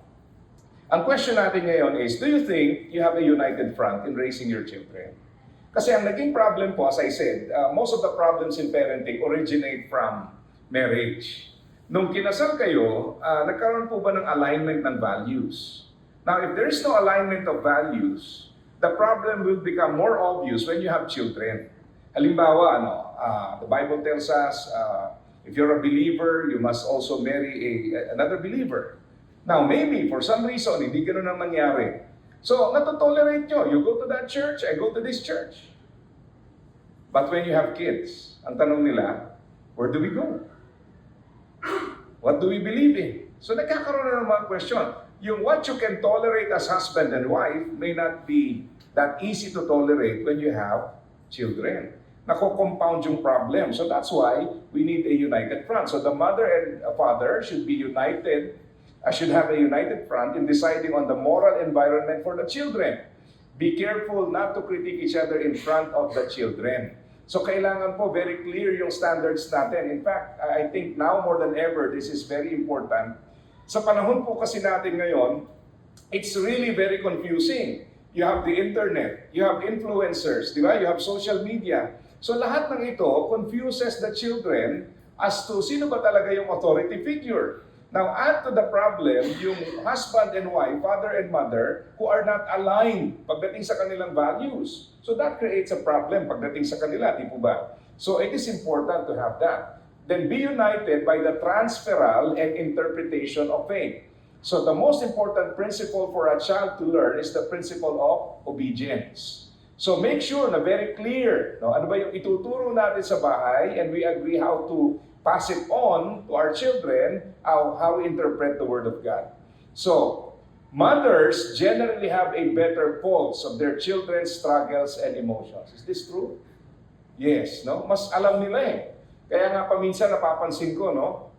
Ang question natin ngayon is, do you think you have a united front in raising your children? Kasi ang naging problem po, as I said, most of the problems in parenting originate from marriage. Nung kinasal kayo, nagkaroon po ba ng alignment ng values? Now, if there is no alignment of values, the problem will become more obvious when you have children. Halimbawa, the Bible tells us, if you're a believer, you must also marry another believer. Now, maybe for some reason, hindi ganoon ang mangyari. So, natotolerate nyo. You go to that church, I go to this church. But when you have kids, ang tanong nila, where do we go? What do we believe in? So, nagkakaroon na ng mga question. Yung what you can tolerate as husband and wife may not be that easy to tolerate when you have children. Nako-compound yung problem. So that's why we need a united front. So the mother and father should be united, should have a united front in deciding on the moral environment for the children. Be careful not to critique each other in front of the children. So kailangan po very clear yung standards natin. In fact, I think now more than ever, this is very important. Sa panahon po kasi natin ngayon, it's really very confusing. You have the internet, you have influencers, di ba? You have social media. So lahat ng ito confuses the children as to sino ba talaga yung authority figure. Now, add to the problem yung husband and wife, father and mother, who are not aligned pagdating sa kanilang values. So that creates a problem pagdating sa kanila, di po ba? So it is important to have that. Then be united by the transferal and interpretation of faith. So the most important principle for a child to learn is the principle of obedience. So make sure na very clear, no? Ano ba yung ituturo natin sa bahay, and we agree how to pass it on to our children, how we interpret the Word of God. So, mothers generally have a better pulse of their children's struggles and emotions. Is this true? Yes, no? Mas alam nila eh. Kaya nga paminsan napapansin ko, no?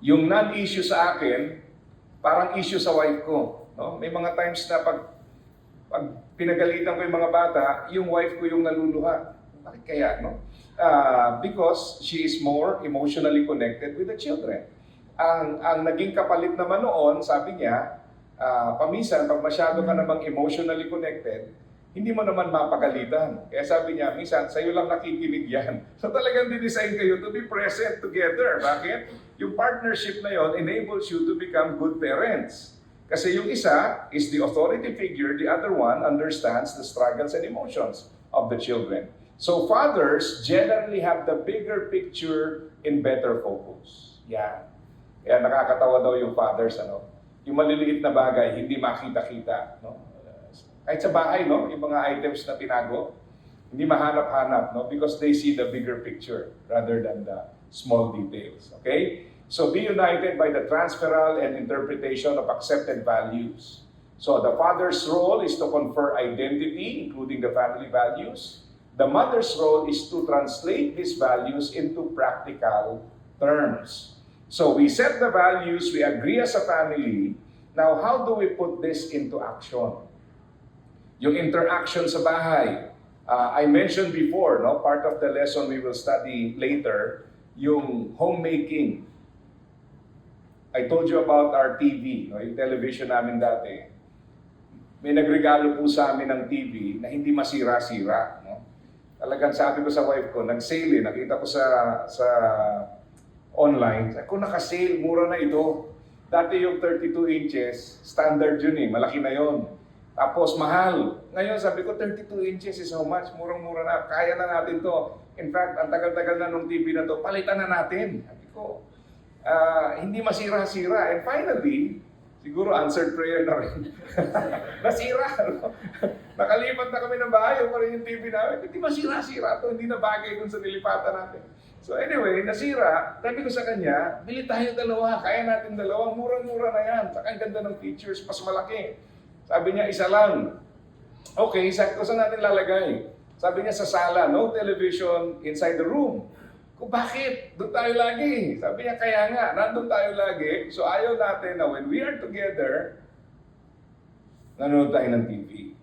Yung non-issue sa akin, parang issue sa wife ko. No? May mga times na pag pinagalitan ko yung mga bata, yung wife ko yung naluluha. Bakit kaya, no? Because she is more emotionally connected with the children. Ang naging kapalit naman noon, sabi niya, paminsan, pag masyado ka namang emotionally connected, hindi mo naman mapagalitan. Kaya sabi niya, minsan, sa'yo lang nakikinig yan. So talagang dinesign kayo to be present together. Bakit? Yung partnership na yon enables you to become good parents. Kasi yung isa is the authority figure, the other one understands the struggles and emotions of the children. So fathers generally have the bigger picture in better focus. Yan. Kaya nakakatawa daw yung fathers, ano? Yung maliliit na bagay, hindi makita-kita, no? Kahit sa bahay, no? Yung mga items na tinago, hindi mahanap-hanap, no? Because they see the bigger picture rather than the small details. Okay? So be united by the transferal and interpretation of accepted values. So the father's role is to confer identity, including the family values. The mother's role is to translate these values into practical terms. So we set the values, we agree as a family. Now, how do we put this into action? Yung interaction sa bahay. I mentioned before, no, part of the lesson we will study later, yung homemaking. I told you about our TV, no, yung television namin dati. May nagregalo po sa amin ng TV na hindi masira-sira, no? Talagang sabi ko sa wife ko, nag-sale eh. Nakita ko sa online. Sabi ko, naka-sale, mura na ito. Dati yung 32 inches, standard yun eh, malaki na yun. Tapos mahal. Ngayon sabi ko, 32 inches is how much? Murang-mura na, kaya na natin to. In fact, ang tagal-tagal na nung TV na to, palitan na natin. Sabi ko, hindi masira-sira. And finally, siguro answered prayer na rin. Nasira. No? Nakalipat na kami ng bahay, pa rin yung TV namin. Hindi masira-sira to, hindi na bagay dun sa nilipatan natin. So anyway, nasira. Sabi ko sa kanya, bili tayo dalawa, kaya natin dalawa, murang-mura na yan. Saka ang ganda ng features, mas malaki. Sabi niya, isa lang. Okay, sabi ko, saan natin lalagay? Sabi niya, sa sala, no television inside the room. Kung bakit? Doon tayo lagi. Sabi niya, kaya nga, nandun tayo lagi. So ayaw natin na when we are together, nanonood tayo ng TV.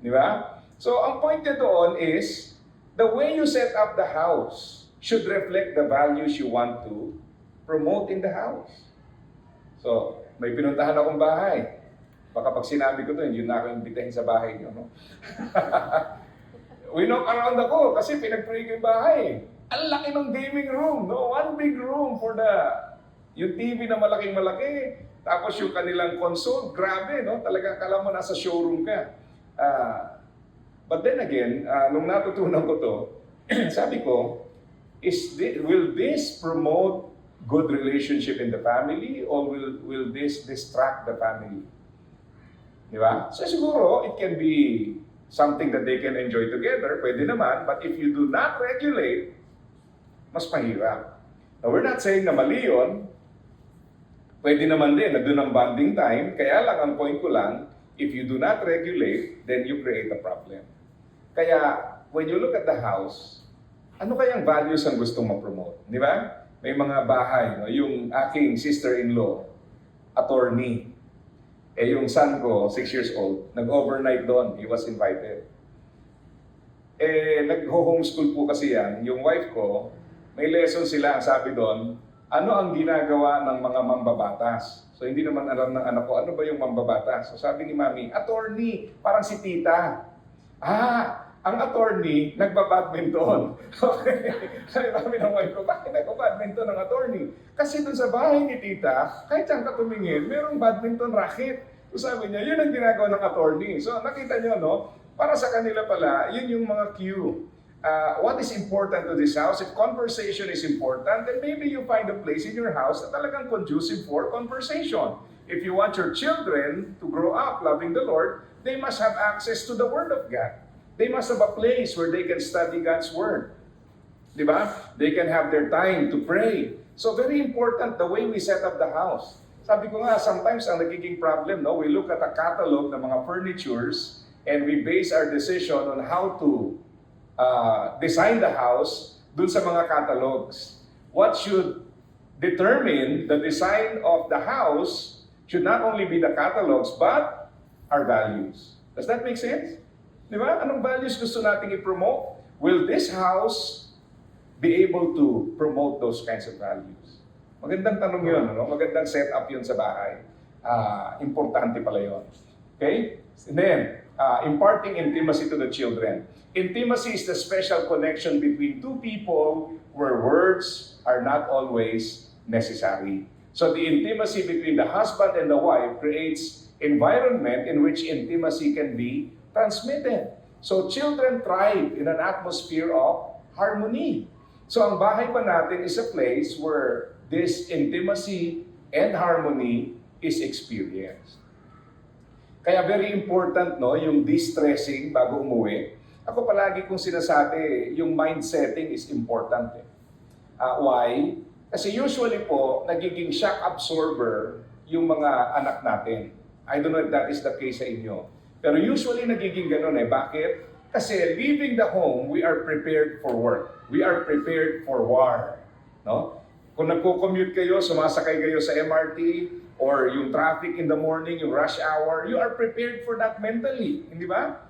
Di ba? So ang point niya doon is, the way you set up the house should reflect the values you want to promote in the house. So, may pinuntahan akong bahay. Baka pag sinabi ko to, hindi na ako imbitahin sa bahay niyo, no? We knock around ako kasi pinag-pray ko yung bahay. Ang laki ng gaming room, no? One big room for yung TV na malaking-malaki. Tapos yung kanilang console, grabe, no? Talagang kala mo nasa showroom ka. But then again, nung natutunan ko to, sabi ko, will this promote good relationship in the family or will this distract the family? Di ba? So siguro, it can be something that they can enjoy together, pwede naman, but if you do not regulate, mas mahirap. Now, we're not saying na mali yun. Pwede naman din na doon ang bonding time. Kaya lang, ang point ko lang, if you do not regulate, then you create a problem. Kaya, when you look at the house, ano kayang values ang gustong ma-promote? Di ba? May mga bahay, no? Yung aking sister-in-law, attorney. Yung son ko, 6 years old, nag-overnight doon. He was invited. Nag-homeschool po kasi yan. Yung wife ko, may lesson sila, sabi doon, ano ang ginagawa ng mga mambabatas? So hindi naman alam ng anak ko, ano ba yung mambabatas? So sabi ni mami, attorney, parang si tita. ang attorney nagba-badminton. Okay? Sabi ng wife ko, bakit nagba-badminton ang attorney? Kasi dun sa bahay ni tita, kahit saan ka tumingin, merong badminton racket. So sabi niya, yun ang ginagawa ng attorney. So nakita niyo, no? Para sa kanila pala, yun yung mga cue. What is important to this house? If conversation is important, then maybe you find a place in your house na talagang conducive for conversation. If you want your children to grow up loving the Lord, they must have access to the Word of God. They must have a place where they can study God's Word. Di ba? They can have their time to pray. So very important the way we set up the house. Sabi ko nga, sometimes ang nagiging problem, no, we look at a catalog ng mga furnitures and we base our decision on how to design the house dun sa mga catalogs. What should determine the design of the house should not only be the catalogs, but our values. Does that make sense? Di ba? Anong values gusto nating i-promote? Will this house be able to promote those kinds of values? Magandang tanong yun, no? Magandang setup yun sa bahay. Importante pala yun. Okay? And then, imparting intimacy to the children. Intimacy is the special connection between two people where words are not always necessary. So the intimacy between the husband and the wife creates environment in which intimacy can be transmitted. So children thrive in an atmosphere of harmony. So ang bahay pa natin is a place where this intimacy and harmony is experienced. Kaya very important, no, yung de-stressing bago umuwi. Ako palagi kong sinasabi, yung mind setting is important. Why? Kasi usually po, nagiging shock absorber yung mga anak natin. I don't know if that is the case sa inyo. Pero usually nagiging ganun eh. Bakit? Kasi leaving the home, we are prepared for work. We are prepared for war. No? Kung nagko-commute kayo, sumasakay kayo sa MRT, or yung traffic in the morning, yung rush hour, you are prepared for that mentally. Hindi ba?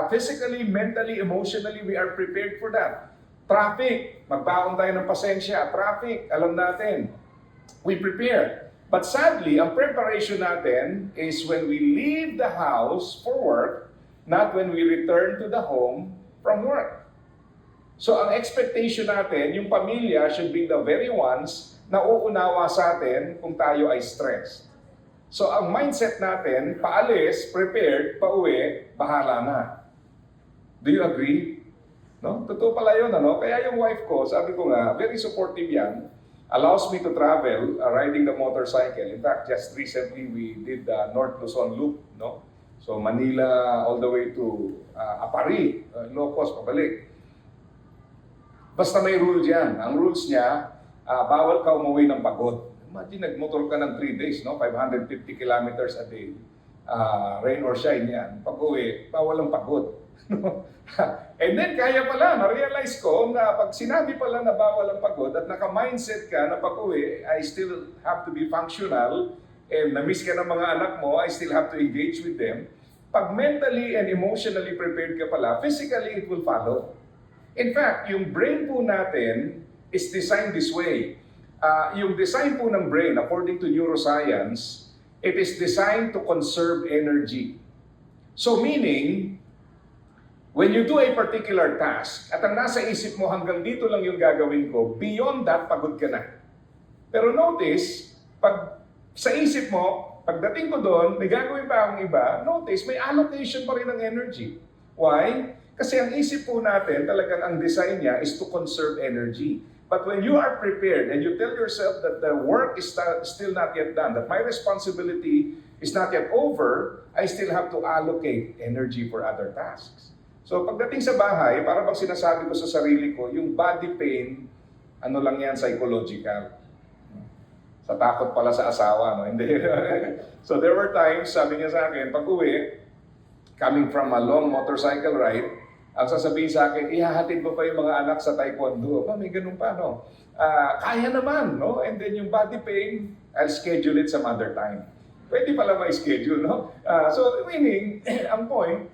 Physically, mentally, emotionally, we are prepared for that. Traffic, magbaon tayo ng pasensya. Traffic, alam natin. We prepare. But sadly, ang preparation natin is when we leave the house for work, not when we return to the home from work. So ang expectation natin, yung pamilya should be the very ones na uunawa sa atin kung tayo ay stressed. So ang mindset natin, paalis, prepared, pauwi, bahala na. Do you agree? No? Totoo pala yun, ano? Kaya yung wife ko, sabi ko nga, very supportive yan. Allows me to travel riding the motorcycle. In fact, just recently we did the North Luzon Loop, no? So Manila all the way to Apari, Ilocos, pabalik. Basta may rule yan. Ang rules niya, bawal ka umuwi ng pagod. Imagine, nagmotor ka ng 3 days, no? 550 kilometers a day. Rain or shine yan. Pag-uwi, bawal ang pagod. And then, kaya pala, na-realize ko na pag sinabi pala na bawal ang pagod at naka-mindset ka na pag-uwi, I still have to be functional and na-miss ka ng mga anak mo, I still have to engage with them. Pag mentally and emotionally prepared ka pala, physically it will follow. In fact, yung brain po natin is designed this way. Yung design po ng brain, according to neuroscience, it is designed to conserve energy. So meaning, when you do a particular task, at ang nasa isip mo hanggang dito lang yung gagawin ko, beyond that, pagod ka na. Pero notice, pag sa isip mo, pagdating ko doon, may gagawin pa akong iba, notice, may allocation pa rin ng energy. Why? Kasi ang isip po natin, talagang ang design niya is to conserve energy. But when you are prepared and you tell yourself that the work is still not yet done, that my responsibility is not yet over, I still have to allocate energy for other tasks. So pagdating sa bahay, para bang sinasabi ko sa sarili ko, yung body pain, ano lang yan, psychological. Sa takot pala sa asawa, no? Hindi. So there were times, sabi niya sa akin, pag uwi, coming from a long motorcycle ride, ang sasabihin sa akin, ihahatid mo pa yung mga anak sa taekwondo. May ganun pa, no? Kaya naman, no? And then yung body pain, I'll schedule it some other time. Pwede pala ma-schedule, no? So meaning, ang point,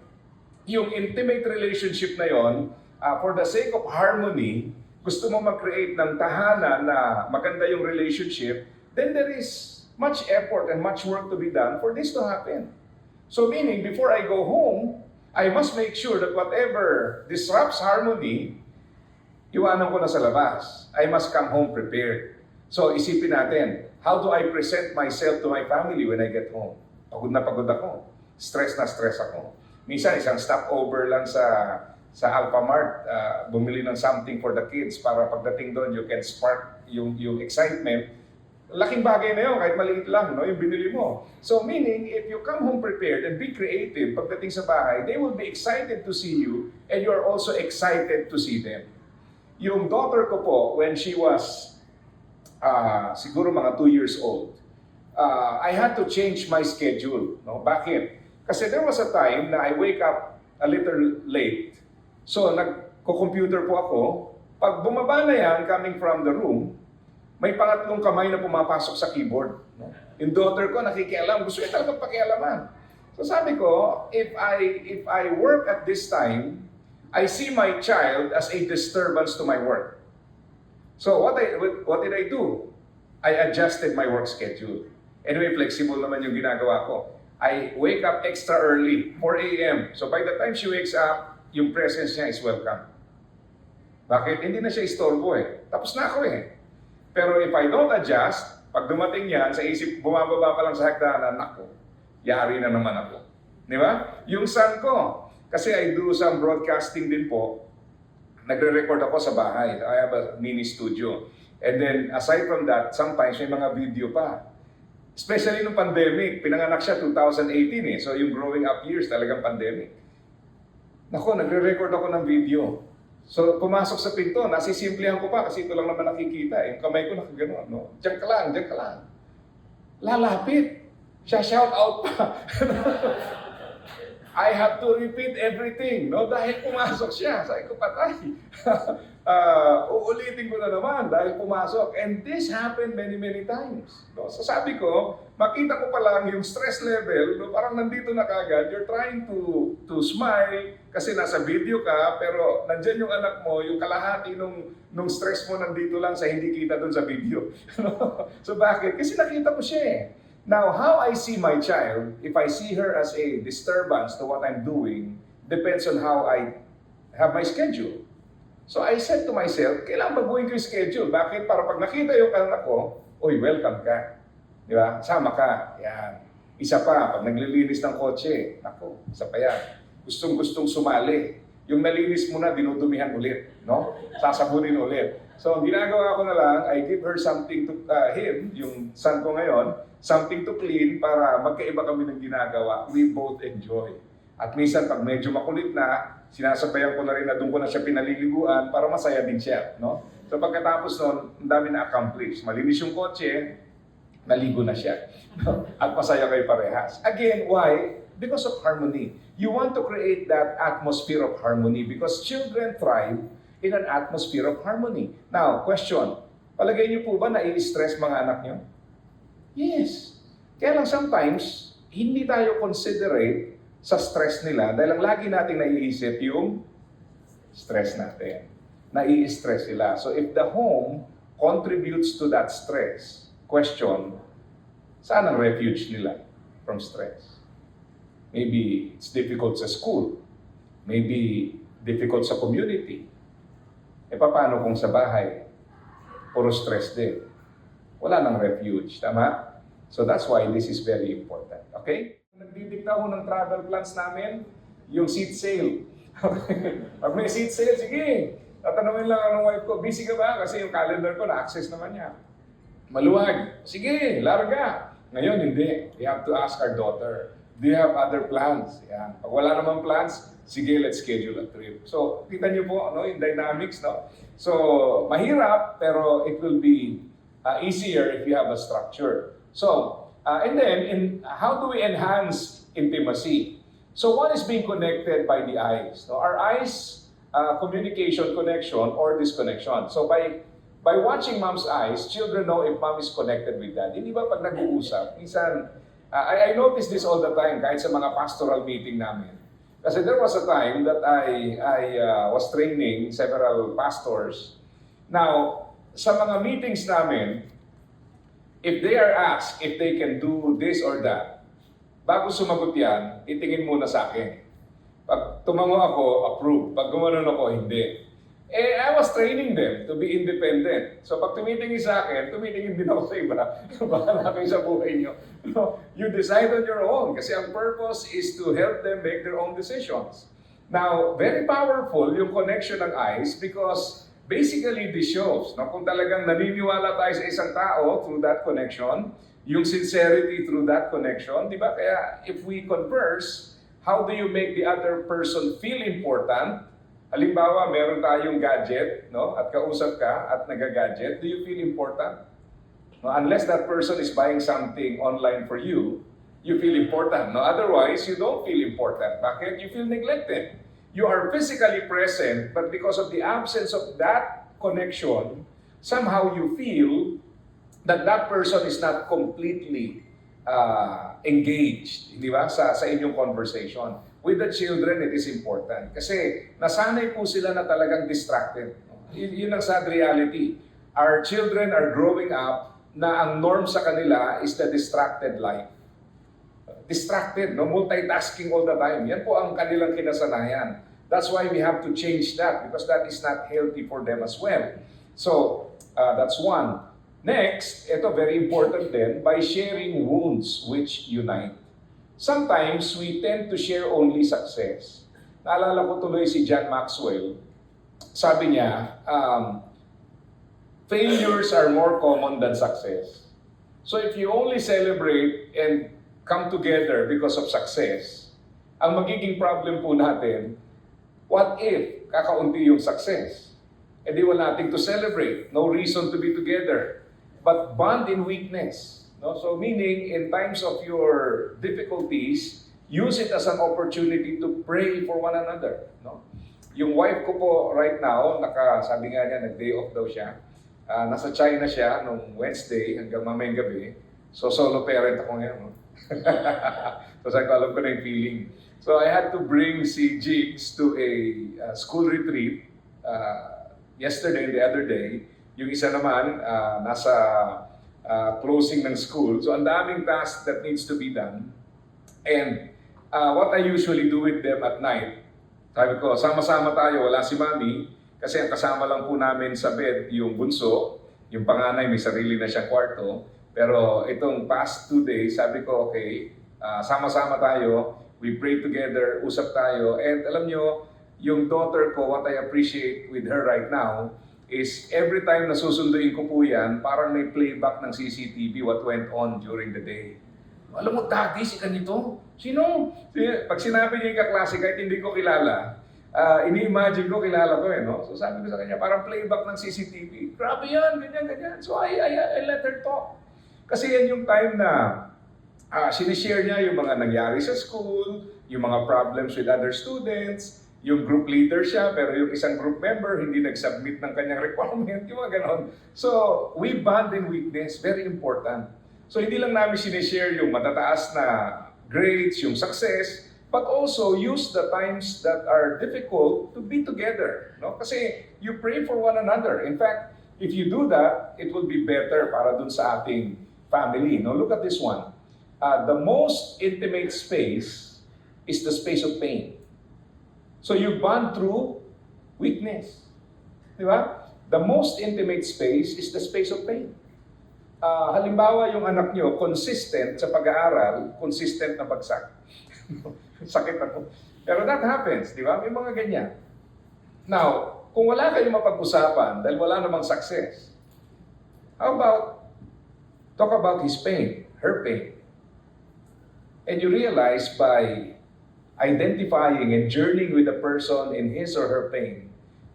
yung intimate relationship na yon, for the sake of harmony, gusto mo mag-create ng tahanan na maganda yung relationship, then there is much effort and much work to be done for this to happen. So meaning, before I go home, I must make sure that whatever disrupts harmony, iwanan ko na sa labas. I must come home prepared. So isipin natin, how do I present myself to my family when I get home? Pagod na pagod ako. Stress na stress ako. Minsan isang stopover lang sa Alphamart, bumili ng something for the kids para pagdating doon you can spark yung excitement. Laking bagay na yun, kahit maliit lang, no, yung binili mo. So meaning, if you come home prepared and be creative, pagdating sa bahay, they will be excited to see you and you are also excited to see them. Yung daughter ko po, when she was siguro mga 2 years old, I had to change my schedule. No? Bakit? Kasi there was a time na I wake up a little late. So nagko-computer po ako. Pag bumaba na yan, coming from the room, may pangatlong kamay na pumapasok sa keyboard. No? Yung daughter ko nakikialam, gusto niya talagang pakialaman. So sabi ko, if I work at this time, I see my child as a disturbance to my work. So what did I do? I adjusted my work schedule. Anyway, flexible naman yung ginagawa ko. I wake up extra early, 4 a.m. So by the time she wakes up, yung presence niya is welcome. Bakit? Hindi na siya istorbo eh. Tapos na ako eh. Pero if I don't adjust, pag dumating yan, sa isip, bumababa pa lang sa hagdanan, ako, yari na naman ako. Di ba? Yung son ko, kasi I do some broadcasting din po, nagre-record ako sa bahay. I have a mini studio. And then, aside from that, sometimes may mga video pa. Especially nung pandemic, pinanganak siya 2018 eh. So yung growing up years, talagang pandemic. Nako, nagre-record ako ng video. So, pumasok sa pinto, nasisimplihan ko pa kasi ito lang naman nakikita. Yung kamay ko nakagano'n, no? Diyan ka lang. Lalapit. Siya shout out pa. I have to repeat everything, no? Dahil pumasok siya. Sabi ko, patay. Uulitin ko na naman dahil pumasok. And this happened many, many times. No? So sabi ko, makita ko pa lang yung stress level, no? Parang nandito na kagad. You're trying to smile kasi nasa video ka, pero nandyan yung anak mo, yung kalahati nung stress mo nandito lang sa hindi kita dun sa video. So bakit? Kasi nakita ko siya eh. Now, how I see my child, if I see her as a disturbance to what I'm doing, depends on how I have my schedule. So I said to myself, kailangan baguhin ko yung schedule. Bakit? Para pag nakita yung anak ko, uy, welcome ka. Di ba? Sama ka. Yan. Isa pa, pag naglilinis ng kotse, ako, isa pa yan. Gustong-gustong sumali. Yung nalinis mo na, dinudumihan ulit. No? Sasabunin ulit. So, ang ginagawa ko na lang, I give her something to him, yung son ko ngayon, something to clean para magkaiba kami ng ginagawa. We both enjoy. At minsan, pag medyo makulit na, sinasabayan ko na rin na doon ko na siya pinaliliguan para masaya din siya. No? So, pagkatapos nun, ang dami na-accomplish. Malinis yung kotse, naligo na siya. At masaya kayo parehas. Again, why? Because of harmony. You want to create that atmosphere of harmony because children thrive in an atmosphere of harmony. Now, question. Palagay niyo po ba nai-stress mga anak niyo? Yes. Kaya lang sometimes, hindi tayo considerate sa stress nila dahil ang lagi nating naiisip yung stress natin. Nai-stress sila. So if the home contributes to that stress, question, saan ang refuge nila from stress? Maybe it's difficult sa school. Maybe difficult sa community. E paano kung sa bahay? Puro stress din. Wala nang refuge. Tama? So that's why this is very important. Okay? Nagdidikta ho ng travel plans namin, yung seat sale. Pag may seat sale, sige. Tatanungin lang ang wife ko, busy ka ba? Kasi yung calendar ko, na-access naman niya. Maluwag. Sige, larga. Ngayon, hindi. We have to ask our daughter, do you have other plans? Yan. Pag wala namang plans, sige, let's schedule a trip. So, kita niyo po, no, yung dynamics, no? So, mahirap, pero it will be easier if you have a structure. So, and then, how do we enhance intimacy? So, one is being connected by the eyes. No? Our eyes, communication, connection, or disconnection. So, by watching mom's eyes, children know if mom is connected with dad. Hindi ba pag nag-uusap, minsan, I notice this all the time, kahit sa mga pastoral meeting namin. Kasi there was a time that I was training several pastors. Now, sa mga meetings namin, if they are asked if they can do this or that, bago sumagot yan, itingin muna sa akin. Pag tumango ako, approve. Pag gumanon ako, hindi. I was training them to be independent. So pag tumitingin sa akin, tumitingin din ako sa iba. Bahala kayo sa buhay nyo. You decide on your own kasi ang purpose is to help them make their own decisions. Now, very powerful yung connection ng eyes because basically this shows, no, kung talagang naniniwala tayo sa isang tao through that connection, yung sincerity through that connection, di ba? Kaya if we converse, how do you make the other person feel important? Halimbawa, meron tayong gadget, no, at kausap ka at nag-gadget, do you feel important? No, unless that person is buying something online for you, you feel important. No, otherwise, you don't feel important. Bakit? You feel neglected. You are physically present, but because of the absence of that connection, somehow you feel that that person is not completely engaged, di ba, sa inyong conversation. With the children, it is important. Kasi nasanay po sila na talagang distracted. Yun ang sad reality. Our children are growing up na ang norm sa kanila is the distracted life. Distracted, no? Multitasking all the time. Yan po ang kanilang kinasanayan. That's why we have to change that because that is not healthy for them as well. So, that's one. Next, ito very important din, by sharing wounds which unite. Sometimes, we tend to share only success. Naalala ko tuloy si John Maxwell. Sabi niya, failures are more common than success. So if you only celebrate and come together because of success, ang magiging problem po natin, what if kakaunti yung success? E di wala nating to celebrate. No reason to be together. But bond in weakness. No? So meaning, in times of your difficulties, use it as an opportunity to pray for one another. No? Yung wife ko po right now, sabi nga niya, nag-day off daw siya. Nasa China siya nung Wednesday hanggang mamayang gabi. So solo parent ako ngayon. No? So sabi ko, alam ko na yung feeling. So I had to bring si Jigs to a school retreat yesterday and the other day. Yung isa naman, nasa closing ng school. So, ang daming tasks that needs to be done. And what I usually do with them at night, sabi ko, sama-sama tayo, wala si Mami, kasi ang kasama lang po namin sa bed, yung bunso, yung panganay, may sarili na siyang kwarto. Pero itong past 2 days, sabi ko, okay, sama-sama tayo, we pray together, usap tayo. And alam nyo, yung daughter ko, what I appreciate with her right now, is every time na susunduin ko po yan, parang may playback ng CCTV what went on during the day. Alam mo, Daddy, si ganito. Sino? Pag sinabi niya yung kaklase, kahit hindi ko kilala, ini-imagine ko, kilala ko no? So sabi ko sa kanya, parang playback ng CCTV. Grabe yan, ganyan. So I let her talk. Kasi yan yung time na sinishare niya yung mga nangyari sa school, yung mga problems with other students, yung group leader siya, pero yung isang group member hindi nag-submit ng kanyang requirement, yung mga ganon. So, we bond in weakness, very important. So, hindi lang namin sinishare yung matataas na grades, yung success, but also use the times that are difficult to be together. No? Kasi you pray for one another. In fact, if you do that, it will be better para dun sa ating family. No? Look at this one. The most intimate space is the space of pain. So you bond through weakness. Di ba? The most intimate space is the space of pain. Halimbawa, yung anak nyo, consistent sa pag-aaral, consistent na bagsak. Sakit ako. Pero that happens, di ba? May mga ganyan. Now, kung wala kayong mapag-usapan dahil wala namang success, how about talk about his pain, her pain? And you realize by identifying and journeying with a person in his or her pain,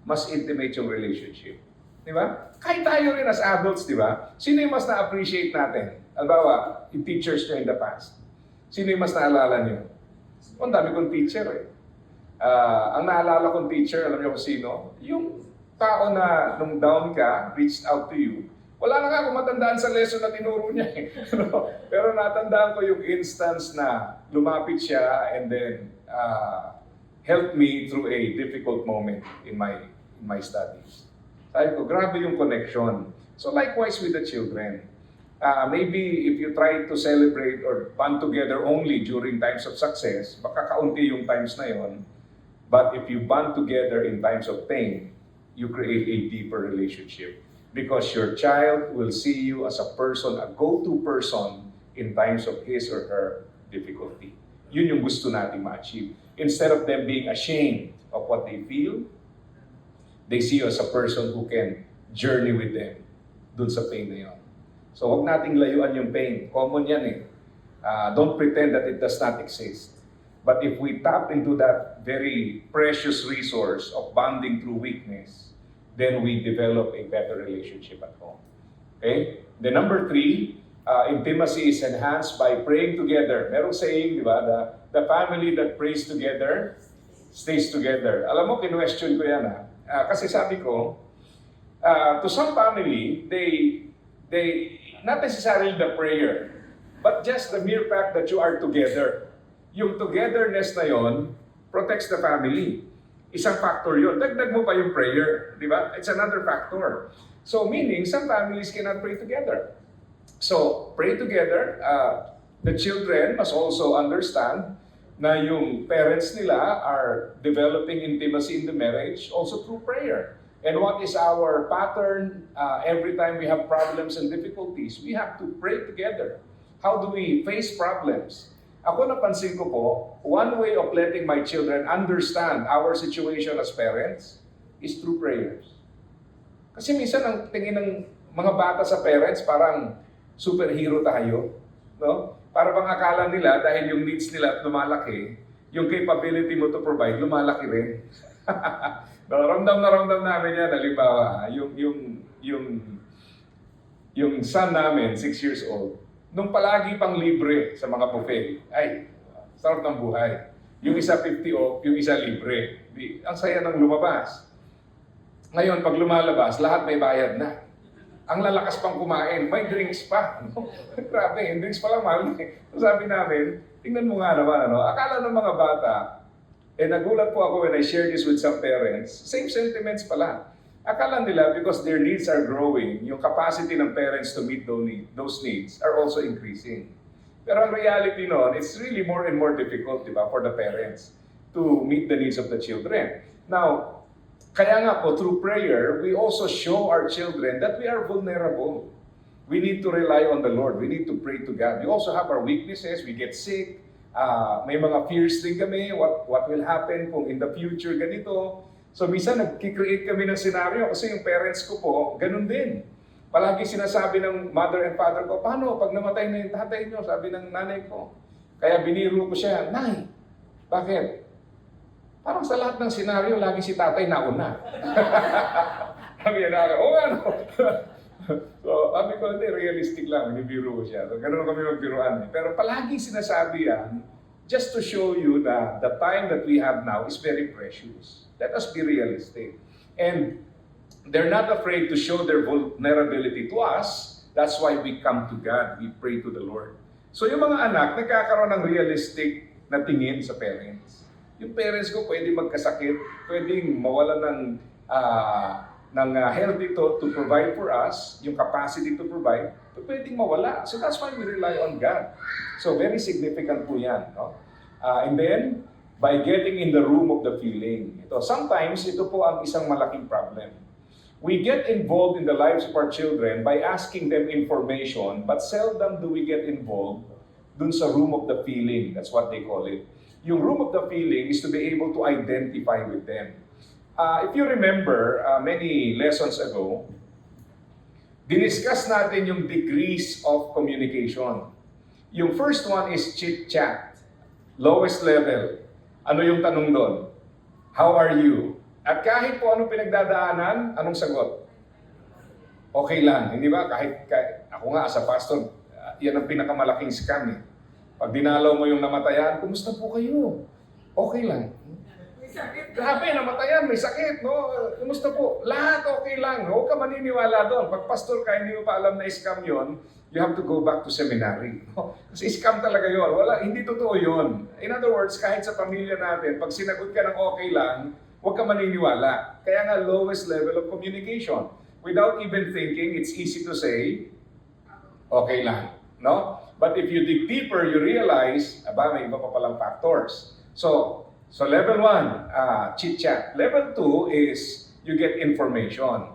mas intimate yung relationship. Di ba? Kahit tayo rin as adults, di ba? Sino yung mas na-appreciate natin? Albawa, yung teachers nyo in the past. Sino yung mas naalala nyo? Ang dami kong teacher eh. Ang naalala kong teacher, alam niyo kung sino? Yung tao na nung down ka, reached out to you. Wala na nga ako matandaan sa lesson na tinuro niya eh. Pero natandaan ko yung instance na lumapit siya and then helped me through a difficult moment in my studies. Sabi ko, grabe yung connection. So likewise with the children. Maybe if you try to celebrate or band together only during times of success, baka kaunti yung times na yon. But if you bond together in times of pain, you create a deeper relationship. Because your child will see you as a person, a go-to person in times of his or her difficulty. Yun yung gusto nating ma-achieve. Instead of them being ashamed of what they feel, they see you as a person who can journey with them dun sa pain na yun. So huwag nating layuan yung pain. Common yan eh. Don't pretend that it does not exist. But if we tap into that very precious resource of bonding through weakness, then we develop a better relationship at home. Okay? The number 3, intimacy is enhanced by praying together. Merong saying, di ba? The family that prays together stays together. Alam mo, kinwestiyon ko yan kasi sabi ko, to some family, they not necessarily the prayer, but just the mere fact that you are together. Yung togetherness na yon protects the family. Isang factor yun. Dagdag mo pa yung prayer, di ba? It's another factor. So meaning, some families cannot pray together. So, pray together. The children must also understand na yung parents nila are developing intimacy in the marriage also through prayer. And what is our pattern every time we have problems and difficulties? We have to pray together. How do we face problems? Ako napansin ko po, one way of letting my children understand our situation as parents is through prayers. Kasi minsan ang tingin ng mga bata sa parents parang superhero tayo. No? Para bang akala nila dahil yung needs nila lumalaki, yung capability mo to provide lumalaki rin. Ramdam namin yan, halimbawa, yung son namin, 6 years old, nung palagi pang libre sa mga buffet, ay, sarap ng buhay. Yung isa 50 off, yung isa libre. Ang saya ng lumabas. Ngayon, pag lumalabas, lahat may bayad na. Ang lalakas pang kumain, may drinks pa. Grabe, yung drinks pa lang mahal. Sabi namin, tingnan mo nga naman, akala ng mga bata, nagulat po ako when I shared this with some parents, same sentiments pala. Akala nila because their needs are growing, yung capacity ng parents to meet those needs are also increasing. Pero ang reality noon, it's really more and more difficult, di ba, for the parents to meet the needs of the children. Now, kaya nga po, through prayer, we also show our children that we are vulnerable. We need to rely on the Lord. We need to pray to God. We also have our weaknesses. We get sick. May mga fears din kami. What will happen kung in the future ganito? So, minsan nag-create kami ng scenario kasi yung parents ko po, ganun din. Palagi sinasabi ng mother and father ko, paano pag namatay na yung tatay nyo? Sabi ng nanay ko. Kaya biniro ko siya, Nay, bakit? Parang sa lahat ng senaryo, lagi si tatay nauna. Sabi niya, ano? So, sabi ko, hindi, realistic lang, binibiro ko siya. So, ganun kami magbiruan. Pero palagi sinasabi yan, just to show you that the time that we have now is very precious. Let us be realistic. And they're not afraid to show their vulnerability to us. That's why we come to God. We pray to the Lord. So yung mga anak, nagkakaroon ng realistic na tingin sa parents. Yung parents ko pwede magkasakit, pwedeng mawala ng healthy to provide for us, yung capacity to provide, pwedeng mawala. So that's why we rely on God. So very significant po yan. No? And then, by getting in the room of the feeling. Sometimes, ito po ang isang malaking problem. We get involved in the lives of our children by asking them information, but seldom do we get involved dun sa room of the feeling. That's what they call it. Yung room of the feeling is to be able to identify with them. If you remember, many lessons ago, diniscuss natin yung degrees of communication. Yung first one is chit-chat, lowest level. Ano yung tanong doon? How are you? At kahit po anong pinagdadaanan, anong sagot? Okay lang, hindi ba? Kahit ako nga as a pastor, yan ang pinakamalaking scam eh. Pag dinalaw mo yung namatayan, kumusta po kayo? Okay lang. Grabe, namatayan, may sakit, no? Kumusta po? Lahat okay lang. Huwag ka maniniwala doon. Pag pastor ka, hindi mo pa alam na scam yon, you have to go back to seminary. Kasi scam talaga yon. Hindi totoo yon. In other words, kahit sa pamilya natin, pag sinagot ka ng okay lang, huwag ka maniniwala. Kaya nga, lowest level of communication. Without even thinking, it's easy to say, okay lang. No? But if you dig deeper, you realize, may iba pa palang factors. So, So level 1, chit-chat. Level 2 is you get information.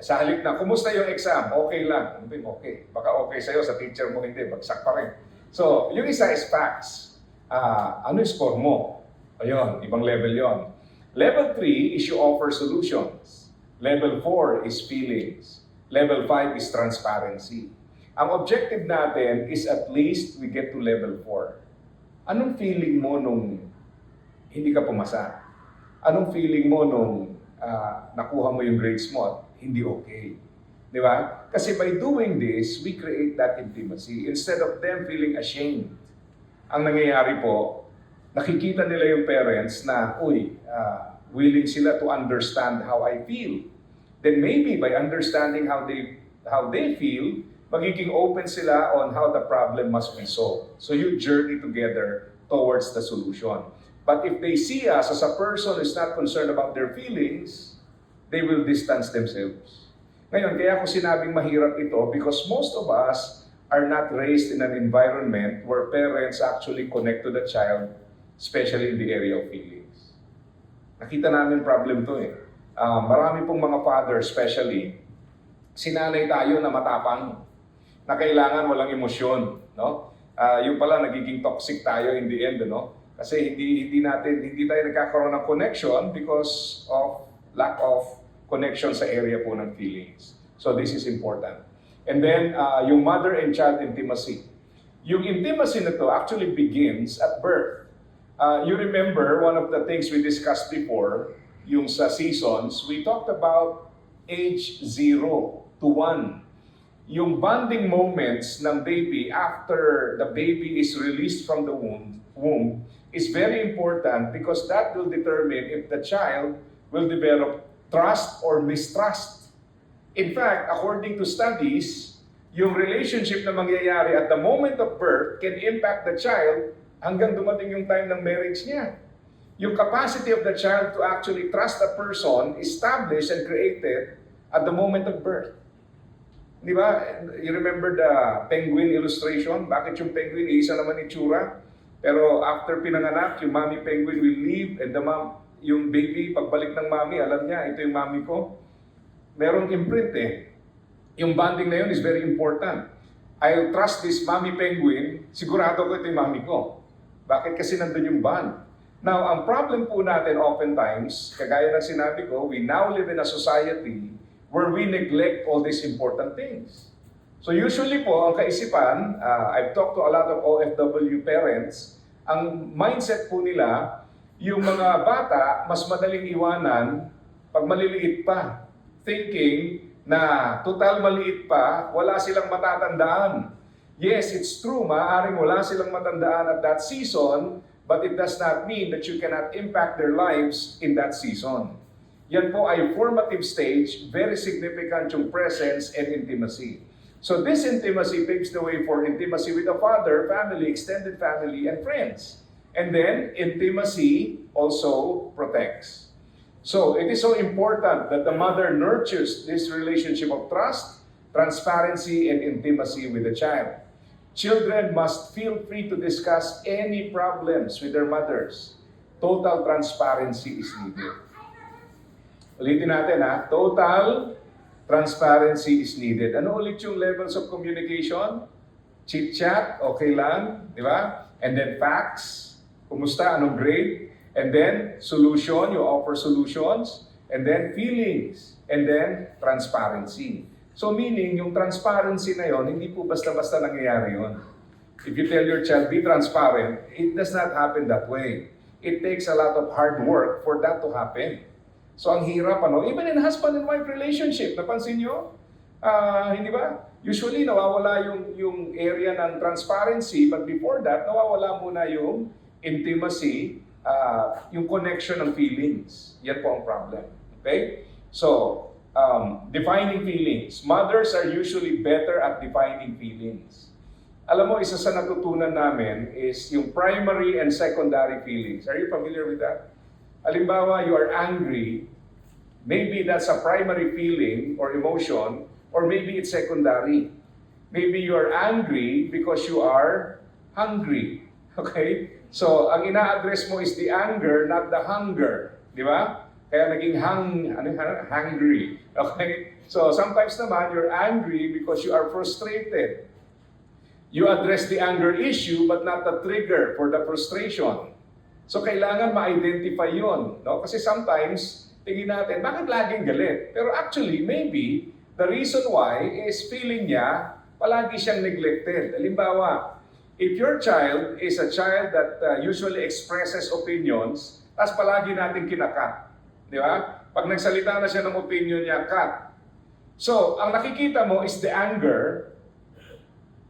Sa halip na, kumusta yung exam? Okay lang. Okay. Baka okay sa'yo, sa teacher mo hindi, bagsak pa rin. So, yung isa is facts. Ano yung score mo? Ayun, ibang level yon. Level 3 is you offer solutions. Level 4 is feelings. Level 5 is transparency. Ang objective natin is at least we get to level 4. Anong feeling mo nung hindi ka pumasa? Anong feeling mo nung nakuha mo yung grades mo at hindi okay? Di ba? Kasi by doing this, we create that intimacy. Instead of them feeling ashamed, ang nangyayari po, nakikita nila yung parents na, willing sila to understand how I feel. Then maybe by understanding how they feel, magiging open sila on how the problem must be solved. So you journey together towards the solution. But if they see us as a person who's not concerned about their feelings, they will distance themselves. Ngayon, kaya ako sinabing mahirap ito because most of us are not raised in an environment where parents actually connect to the child, especially in the area of feelings. Nakita namin problem to eh. Marami pong mga father, especially, sinanay tayo na matapang, na kailangan walang emosyon, no? Yung pala nagiging toxic tayo in the end, no? Kasi hindi tayo nagkakaroon ng connection because of lack of connection sa area po ng feelings. So this is important. And then yung mother and child intimacy. Yung intimacy na to actually begins at birth. You remember one of the things we discussed before, yung sa seasons, we talked about age 0 to 1. Yung bonding moments ng baby after the baby is released from the womb is very important because that will determine if the child will develop trust or mistrust. In fact, according to studies, yung relationship na mangyayari at the moment of birth can impact the child hanggang dumating yung time ng marriage niya. Yung capacity of the child to actually trust a person established and created at the moment of birth. Di ba? You remember the penguin illustration? Bakit yung penguin, isa naman itsura? Pero after pinanganak, yung mommy penguin will leave and yung baby, pagbalik ng mommy, alam niya, ito yung mommy ko. Merong imprint eh. Yung bonding na yun is very important. I'll trust this mommy penguin, sigurado ko ito yung mommy ko. Bakit? Kasi nandun yung bond. Now, ang problem po natin oftentimes, kagaya ng sinabi ko, we now live in a society where we neglect all these important things. So usually po, ang kaisipan, I've talked to a lot of OFW parents, ang mindset po nila, yung mga bata, mas madaling iwanan pag maliliit pa. Thinking na total maliit pa, wala silang matatandaan. Yes, it's true, maaaring wala silang matandaan at that season, but it does not mean that you cannot impact their lives in that season. Yan po ay formative stage, very significant yung presence and intimacy. So this intimacy paves the way for intimacy with the father, family, extended family, and friends. And then, intimacy also protects. So it is so important that the mother nurtures this relationship of trust, transparency, and intimacy with the child. Children must feel free to discuss any problems with their mothers. Total transparency is needed. Ulitin natin ha, total transparency is needed. Ano ulit yung levels of communication? Chit-chat, okay lang, di ba? And then facts, kumusta, anong grade? And then solution, you offer solutions. And then feelings. And then transparency. So meaning, yung transparency na yon, hindi po basta-basta nangyayari yon. If you tell your child, be transparent, it does not happen that way. It takes a lot of hard work for that to happen. So ang hirap, even in husband and wife relationship, napansin nyo? Hindi ba? Usually nawawala yung area ng transparency, but before that, nawawala muna yung intimacy, yung connection ng feelings. Yan po ang problem. Okay? So, defining feelings. Mothers are usually better at defining feelings. Alam mo, isa sa natutunan namin is yung primary and secondary feelings. Are you familiar with that? Halimbawa, you are angry, maybe that's a primary feeling or emotion, or maybe it's secondary. Maybe you are angry because you are hungry. Okay? So, ang ina-address mo is the anger, not the hunger. Di ba? Kaya naging hungry. Okay? So, sometimes naman, you're angry because you are frustrated. You address the anger issue but not the trigger for the frustration. So, kailangan ma-identify yun. No? Kasi sometimes, tingin natin, bakit laging galit? Pero actually, maybe, the reason why is feeling niya, palagi siyang neglected. Halimbawa, if your child is a child that usually expresses opinions, tapos palagi natin kinakat. Di ba? Pag nagsalita na siya ng opinion niya, cut. So, ang nakikita mo is the anger,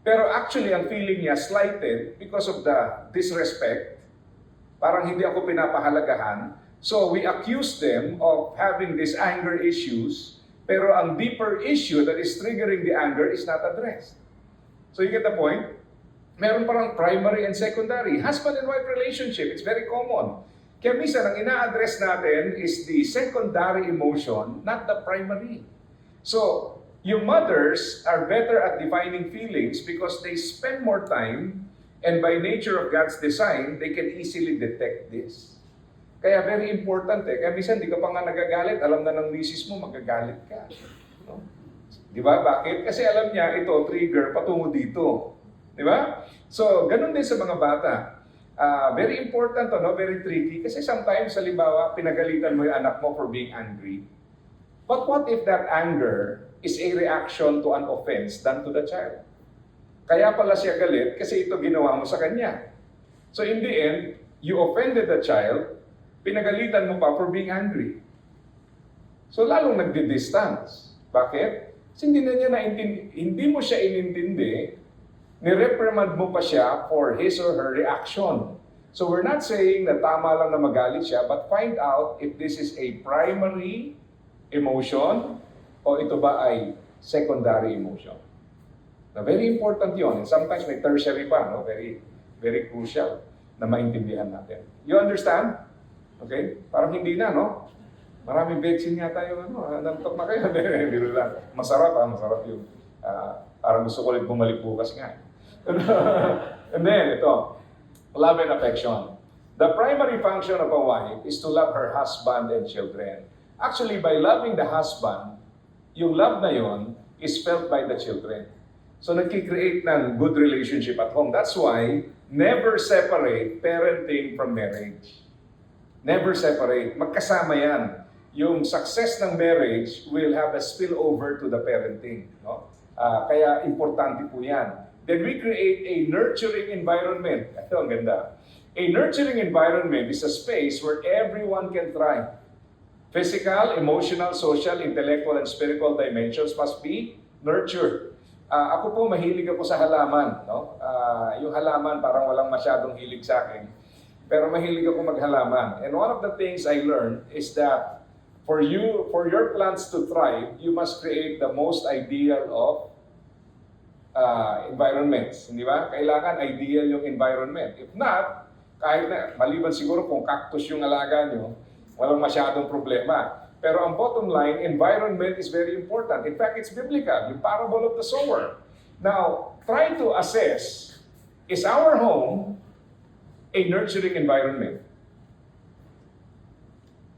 pero actually, ang feeling niya slighted because of the disrespect. Parang hindi ako pinapahalagahan. So, we accuse them of having these anger issues, pero ang deeper issue that is triggering the anger is not addressed. So, you get the point? Meron parang primary and secondary. Husband and wife relationship, it's very common. Kaya minsan, ang ina-address natin is the secondary emotion, not the primary. So, yung mothers are better at defining feelings because they spend more time and by nature of God's design, they can easily detect this. Kaya very important eh. Kaya minsan, di ka pa nga nagagalit, alam na ng misis mo, magagalit ka. No? Di ba? Bakit? Kasi alam niya, ito, trigger, patungo dito. Di ba? So, ganun din sa mga bata. Very important to, no? Very tricky. Kasi sometimes, halimbawa, pinagalitan mo yung anak mo for being angry. But what if that anger is a reaction to an offense done to the child? Kaya pala siya galit kasi ito ginawa mo sa kanya. So in the end, you offended the child, pinagalitan mo pa for being angry. So lalong nagdi-distance. Bakit? Kasi hindi mo siya inintindi, ni-reprimand mo pa siya for his or her reaction. So we're not saying na tama lang na magalit siya, but find out if this is a primary emotion o ito ba ay secondary emotion. Na very important yon. And sometimes may tertiary pa, no? Very, very crucial na maintindihan natin. You understand? Okay? Parang hindi na, no? Maraming vaccine nga tayo, nantok na kayo. Biro lang. Masarap, masarap yung, parang gusto ko ulit bumalik bukas nga. And then, ito, love and affection. The primary function of a wife is to love her husband and children. Actually, by loving the husband, yung love na yon is felt by the children. So, nagkikreate ng good relationship at home. That's why, never separate parenting from marriage. Never separate. Magkasama yan. Yung success ng marriage will have a spillover to the parenting. No? Kaya, importante po yan. Then we create a nurturing environment. Ito, ang ganda. A nurturing environment is a space where everyone can thrive. Physical, emotional, social, intellectual, and spiritual dimensions must be nurtured. Ako po, mahilig ako sa halaman. No? Yung halaman, parang walang masyadong hilig sa akin. Pero mahilig ako maghalaman. And one of the things I learned is that for your plants to thrive, you must create the most ideal of environments. Hindi ba? Kailangan ideal yung environment. If not, kahit na, maliban siguro kung cactus yung alaga nyo, walang masyadong problema. Pero ang bottom line, environment is very important. In fact, it's biblical, yung parable of the sower. Now, try to assess, is our home a nurturing environment?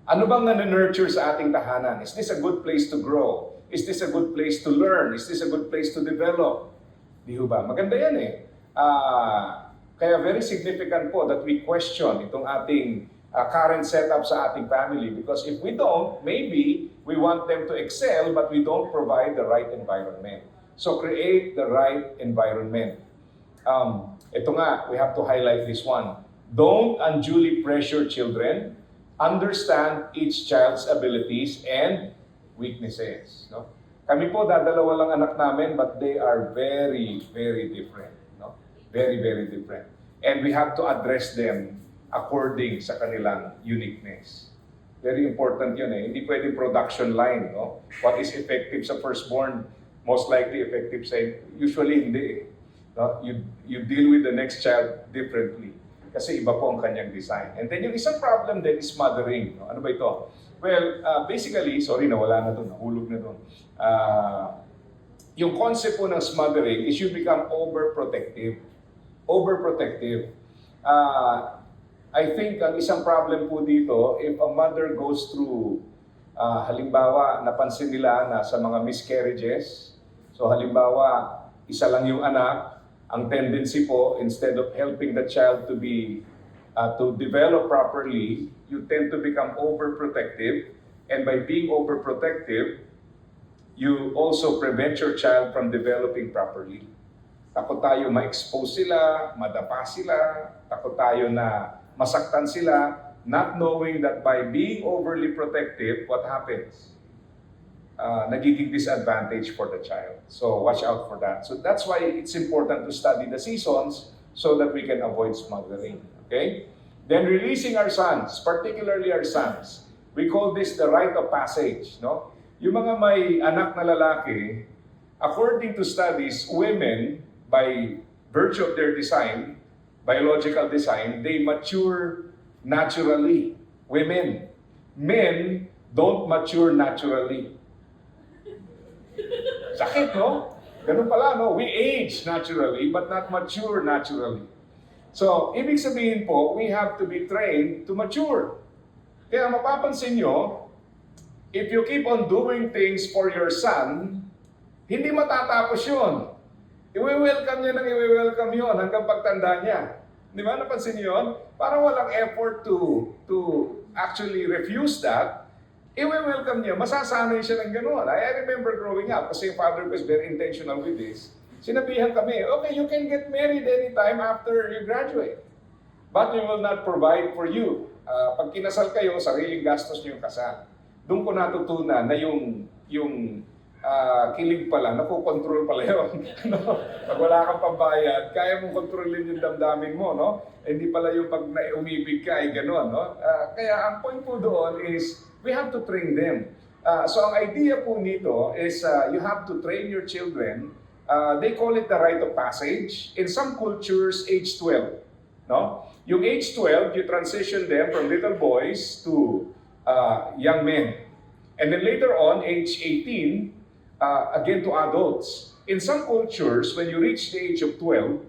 Ano bang na-nurture sa ating tahanan? Is this a good place to grow? Is this a good place to learn? Is this a good place to develop? Di ba? Maganda yan eh. Kaya very significant po that we question itong ating current setup sa ating family, because if we don't, maybe we want them to excel but we don't provide the right environment. So create the right environment. Ito nga, we have to highlight this one. Don't unduly pressure children. Understand each child's abilities and weaknesses. No? Kami po, dadalawa lang anak namin, but they are very, very different. No? Very, very different. And we have to address them according sa kanilang uniqueness. Very important yun eh. Hindi pwedeng production line, no? What is effective sa firstborn, most likely effective sa, usually hindi eh. No? You deal with the next child differently. Kasi iba po ang kanyang design. And then yung isang problem din is mothering. No? Ano ba ito? Well, basically, sorry, nawala na doon, nahulog na doon. Yung concept po ng smothering is you become overprotective. Overprotective. I think ang isang problem po dito, if a mother goes through, halimbawa, napansin nila na sa mga miscarriages, so halimbawa, isa lang yung anak, ang tendency po, instead of helping the child to develop properly, you tend to become overprotective, and by being overprotective, you also prevent your child from developing properly. Takot tayo ma-expose sila, madapa sila, takot tayo na masaktan sila, not knowing that by being overly protective, what happens? Nagiging disadvantage for the child. So watch out for that. So that's why it's important to study the seasons so that we can avoid smothering. Okay? Then releasing our sons, particularly our sons. We call this the rite of passage. No? Yung mga may anak na lalaki, according to studies, women, by virtue of their design, biological design, they mature naturally. Women. Men don't mature naturally. Sakit, no? Ganun pala, no? We age naturally, but not mature naturally. So, ibig sabihin po, we have to be trained to mature. Kaya mapapansin nyo, if you keep on doing things for your son, hindi matatapos yun. Iwi-welcome niya nang iwi-welcome yun hanggang pagtanda niya. Di ba? Napansin niyo yun? Parang walang effort to actually refuse that. Iwi-welcome niya. Masasanay siya ng gano'n. I remember growing up, kasi yung father ko is very intentional with this. Sinabihan kami, okay, you can get married anytime after you graduate. But we will not provide for you. Pag kinasal kayo, sariling gastos niyo yung kasal. Doon ko natutunan na yung kilig pala, nakukontrol pala yun. No? Pag wala kang pambayad, kaya mong kontrolin yung damdamin mo, no? Hindi pala yung pag umibig ka, ay gano'n, no? Kaya ang point po doon is, we have to train them. So ang idea po nito is, you have to train your children. They call it the rite of passage. In some cultures, age 12. No? Yung age 12, you transition them from little boys to young men. And then later on, age 18, again to adults. In some cultures, when you reach the age of 12,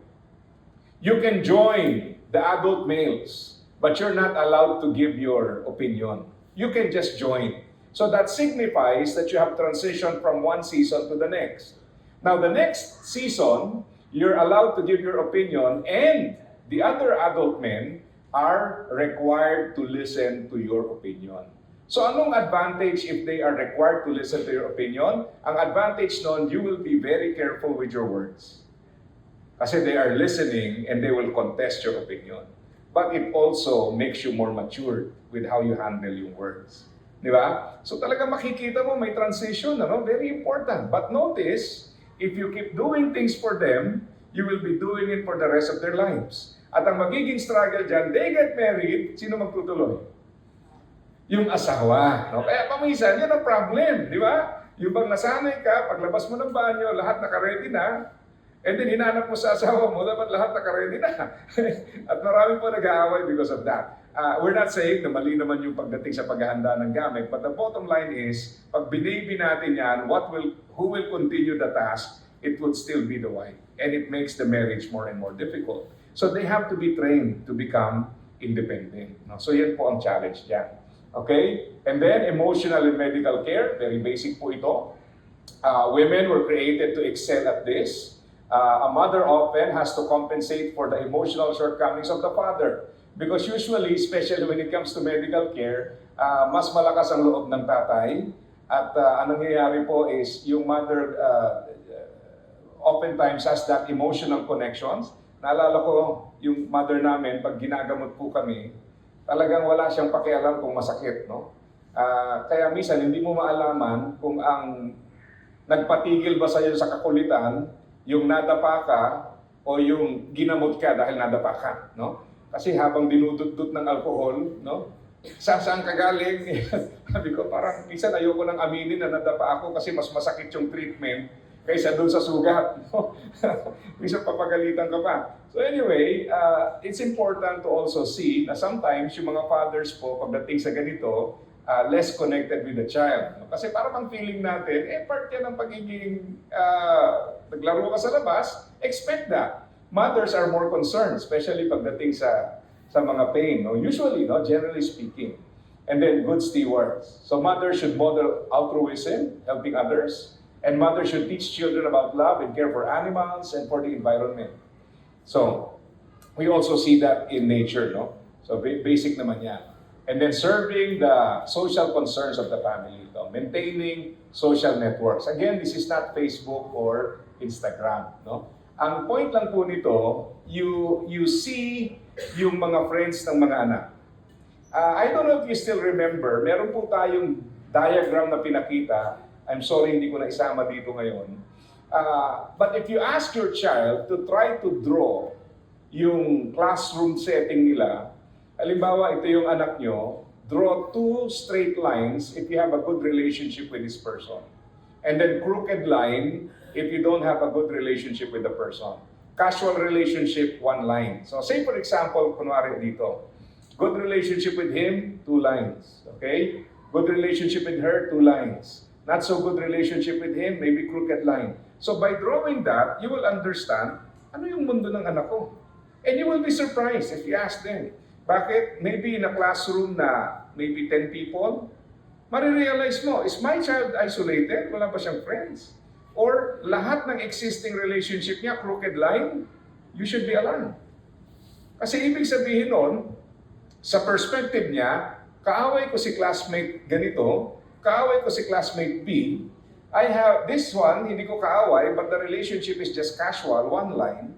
you can join the adult males, but you're not allowed to give your opinion. You can just join. So that signifies that you have transitioned from one season to the next. Now, the next season, you're allowed to give your opinion, and the other adult men are required to listen to your opinion. So anong advantage if they are required to listen to your opinion? Ang advantage nun, you will be very careful with your words. Kasi they are listening and they will contest your opinion. But it also makes you more matured with how you handle yung words. Di ba? So talaga makikita mo may transition, ano? Very important. But notice, if you keep doing things for them, you will be doing it for the rest of their lives. At ang magiging struggle dyan, they get married, sino magtutuloy? Yung asawa. No? Kaya paminsan, yan ang problem, di ba? Yung bang nasanay ka, paglabas mo ng banyo, lahat naka-ready na, and then hinanap mo sa asawa mo, dapat lahat naka-ready na. At marami po nag-aaway because of that. We're not saying na mali naman yung pagdating sa paghahanda ng gamit, but the bottom line is, pag binaby natin yan, who will continue the task, it would still be the wife. And it makes the marriage more and more difficult. So they have to be trained to become independent. No? So yan po ang challenge dyan. Okay? And then, emotional and medical care, very basic po ito. Women were created to excel at this. A mother often has to compensate for the emotional shortcomings of the father. Because usually, especially when it comes to medical care, mas malakas ang loob ng tatay. At anong nangyayari po is, yung mother oftentimes has that emotional connections. Naalala ko, yung mother namin, pag ginagamot po kami, talagang wala siyang pakialam kung masakit, no? Kaya minsan, hindi mo maalaman kung ang nagpatigil ba sa'yo sa kakulitan, yung nadapa ka, o yung ginamot ka dahil nadapa ka, no? Kasi habang dinudot-dot ng alcohol, no? Saan ka galing? Sabi ko, parang minsan ayoko nang aminin na nadapa ako kasi mas masakit yung treatment kaysa doon sa sugat. No? Minsan papagalitan ka pa. So anyway, it's important to also see na sometimes yung mga fathers po, pagdating sa ganito, less connected with the child. No? Kasi parang ang feeling natin, part yan ng pagiging naglaro ka sa labas, expect that. Mothers are more concerned, especially pagdating sa mga pain. No? Usually, no, generally speaking. And then good stewards. So mothers should model altruism, helping others. And mothers should teach children about love and care for animals and for the environment. So, we also see that in nature, no? So, basic naman yan. And then serving the social concerns of the family. No? Maintaining social networks. Again, this is not Facebook or Instagram, no? Ang point lang po nito, you see yung mga friends ng mga anak. I don't know if you still remember, meron po tayong diagram na pinakita. I'm sorry, hindi ko na isama dito ngayon. But if you ask your child to try to draw yung classroom setting nila, halimbawa, ito yung anak nyo, draw 2 straight lines if you have a good relationship with this person. And then crooked line if you don't have a good relationship with the person. Casual relationship, 1 line. So say for example, kunwari dito, good relationship with him, 2 lines. Okay? Good relationship with her, 2 lines. Not so good relationship with him, maybe crooked line. So by drawing that, you will understand, ano yung mundo ng anak ko? And you will be surprised if you ask them. Bakit? Maybe in a classroom na maybe 10 people, marirealize mo, is my child isolated? Wala ba siyang friends? Or lahat ng existing relationship niya, crooked line? You should be alarmed. Kasi ibig sabihin nun, sa perspective niya, kaaway ko si classmate ganito, kaaway ko si classmate B, I have this one, hindi ko kaaway, but the relationship is just casual, 1 line.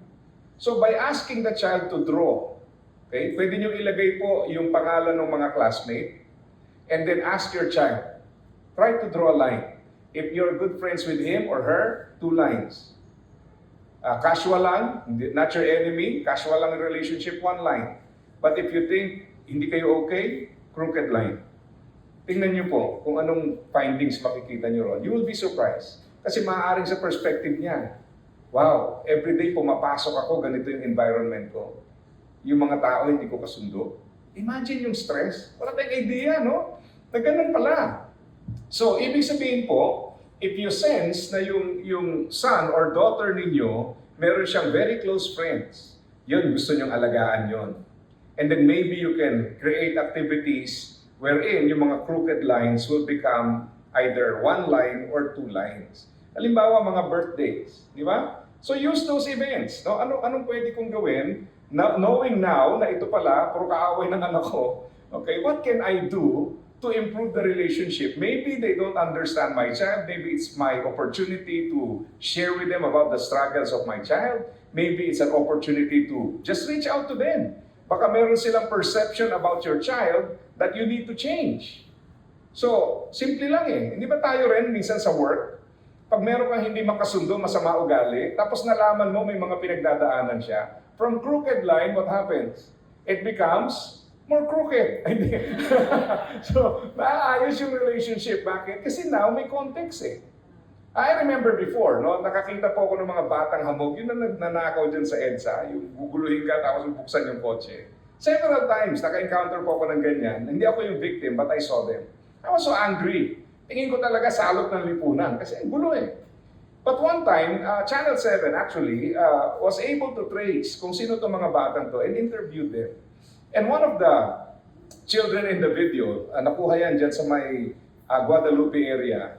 So by asking the child to draw, okay, pwede niyo ilagay po yung pangalan ng mga classmate, and then ask your child, try to draw a line. If you're good friends with him or her, 2 lines. Casual lang, not your enemy, casual lang relationship, 1 line. But if you think hindi kayo okay, crooked line. Tingnan niyo po kung anong findings makikita niyo ron. You will be surprised. Kasi maaaring sa perspective niya, wow, everyday pumapasok ako, ganito yung environment ko. Yung mga tao hindi ko kasundo. Imagine yung stress. Wala tayong idea, no? Na ganun pala. So, ibig sabihin po, if you sense na yung son or daughter ninyo, meron siyang very close friends, yun, gusto niyong alagaan yun. And then maybe you can create activities wherein yung mga crooked lines will become either 1 line or 2 lines. Halimbawa, mga birthdays, di ba? So use those events. No? Anong pwede kong gawin? Knowing now na ito pala, puro kaaway ng anak ko, okay, what can I do to improve the relationship? Maybe they don't understand my child. Maybe it's my opportunity to share with them about the struggles of my child. Maybe it's an opportunity to just reach out to them. Baka meron silang perception about your child that you need to change. So, simple lang eh. Hindi ba tayo rin minsan sa work, pag meron kang hindi makasundo, masama ugali, tapos nalaman mo may mga pinagdadaanan siya, from crooked line, what happens? It becomes more crooked. So, maayos yung relationship. Bakit? Kasi now may context eh. I remember before, no, nakakita po ako ng mga batang hamog, yun na nagnanakaw dyan sa EDSA, yung guguluhin ka tapos buksan yung kotse. Several times, naka-encounter po ako ng ganyan. Hindi ako yung victim, but I saw them. I was so angry. Tingin ko talaga salot ng lipunan kasi ang gulo eh. But one time, Channel 7 actually was able to trace kung sino itong mga batang to and interviewed them. And one of the children in the video, nakuha yan dyan sa may Guadalupe area,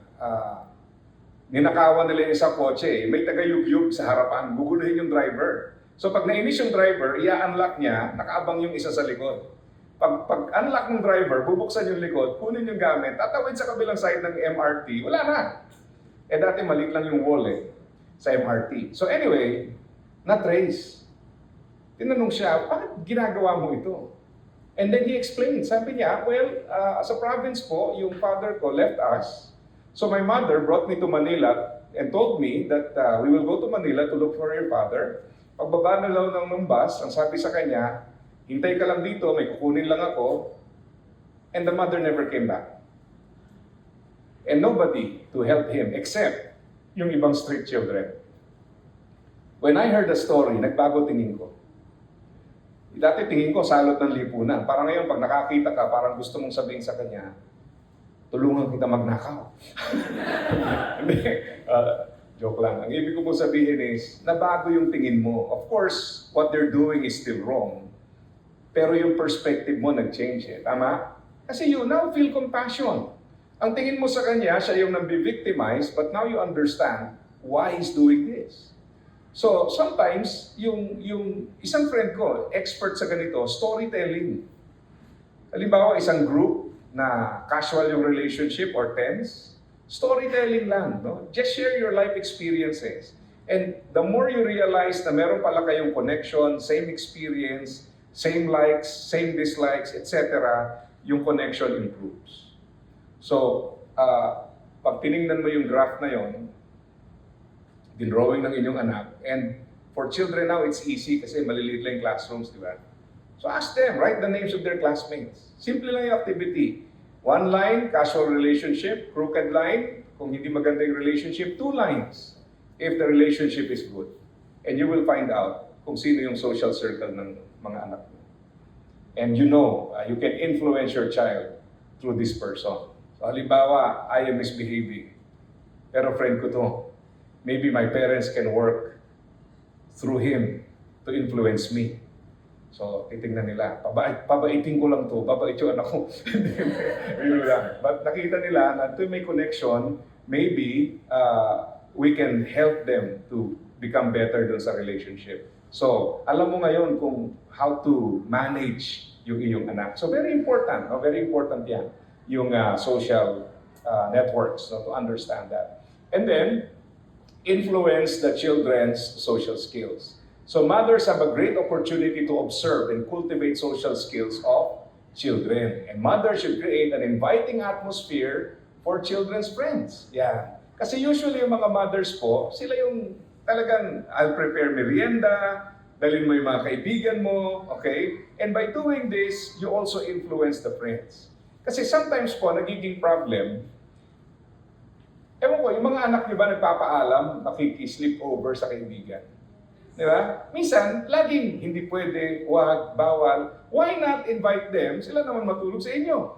ninakawan nila yung isang kotse eh. May taga-yugyug sa harapan, guguluhin yung driver. So pag nainis yung driver, i-unlock niya, nakaabang yung isa sa likod. Pag unlock ng driver, bubuksan yung likod, kunin yung gamit, tatawid sa kabilang side ng MRT, wala na. Eh dati maliit lang yung wall eh, sa MRT. So anyway, na-trace. Tinanong siya, bakit ginagawa mo ito? And then he explained, sabi niya, well, sa province po, yung father ko left us. So my mother brought me to Manila and told me that we will go to Manila to look for your father. Pagbaba na lang ng bus, ang sabi sa kanya, hintay ka lang dito, may kukunin lang ako. And the mother never came back. And nobody to help him except yung ibang street children. When I heard the story, nagbago tingin ko. Dati tingin ko, salot ng lipunan. Parang ngayon, pag nakakita ka, parang gusto mong sabihin sa kanya, tulungan kita magnakaw. Joke lang. Ang ibig ko po sabihin is, nabago yung tingin mo. Of course, what they're doing is still wrong. Pero yung perspective mo nag-change eh. Tama? Kasi you now feel compassion. Ang tingin mo sa kanya, siya yung nabivictimize, but now you understand why he's doing this. So, sometimes, yung isang friend ko, expert sa ganito, storytelling. Halimbawa, isang group na casual yung relationship or tense, storytelling lang, no? Just share your life experiences. And the more you realize na meron pala kayong connection, same experience, same likes, same dislikes, etc., yung connection improves. So, pag tinignan mo yung graph na yon, drawing ng inyong anak, and for children now, it's easy kasi maliliit lang yung classrooms, di ba? So ask them, write the names of their classmates. Simple lang yung activity. One line, casual relationship. Crooked line, kung hindi maganda yung relationship, 2 lines, if the relationship is good. And you will find out kung sino yung social circle ng mga anak mo. And you know, you can influence your child through this person. So halimbawa, I am misbehaving. Pero friend ko to. Maybe my parents can work through him to influence me. So, titingnan nila, pabaitin ko lang to, babait yung anak ko. Hindi lang. But nakita nila na ito may connection, maybe we can help them to become better dun sa relationship. So, alam mo ngayon kung how to manage yung iyong anak. So, very important, no? Very important yan, yung social networks, no? To understand that. And then, influence the children's social skills. So mothers have a great opportunity to observe and cultivate social skills of children. And mothers should create an inviting atmosphere for children's friends. Yeah. Kasi usually yung mga mothers po, sila yung talagang, I'll prepare merienda, dalhin mo yung mga kaibigan mo, okay? And by doing this, you also influence the friends. Kasi sometimes po, nagiging problem, ewan ko, yung mga anak nyo ba nagpapaalam, nakiki-sleep over sa kaibigan? Di ba? Minsan, laging hindi pwede, wag, bawal. Why not invite them? Sila naman matulog sa inyo.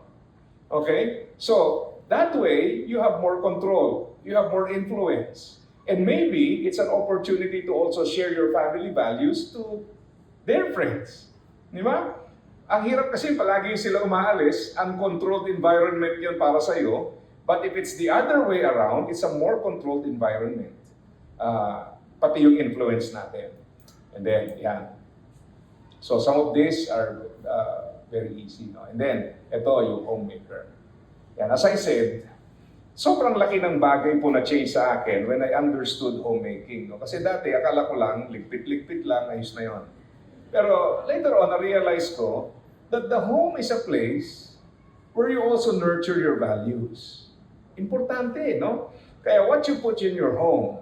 Okay? So, that way, you have more control. You have more influence. And maybe, it's an opportunity to also share your family values to their friends. Di ba? Ang hirap kasi palagi sila umaalis, uncontrolled environment yun para sa'yo. But if it's the other way around, it's a more controlled environment. Pati yung influence natin. And then, yan. So some of these are very easy. No? And then, ito yung homemaker. Yan. As I said, sobrang laki ng bagay po na change sa akin when I understood homemaking. No? Kasi dati, akala ko lang, ligpit-ligpit lang, ayos na yon. Pero later on, na-realize ko that the home is a place where you also nurture your values. Importante, no? Kaya what you put in your home,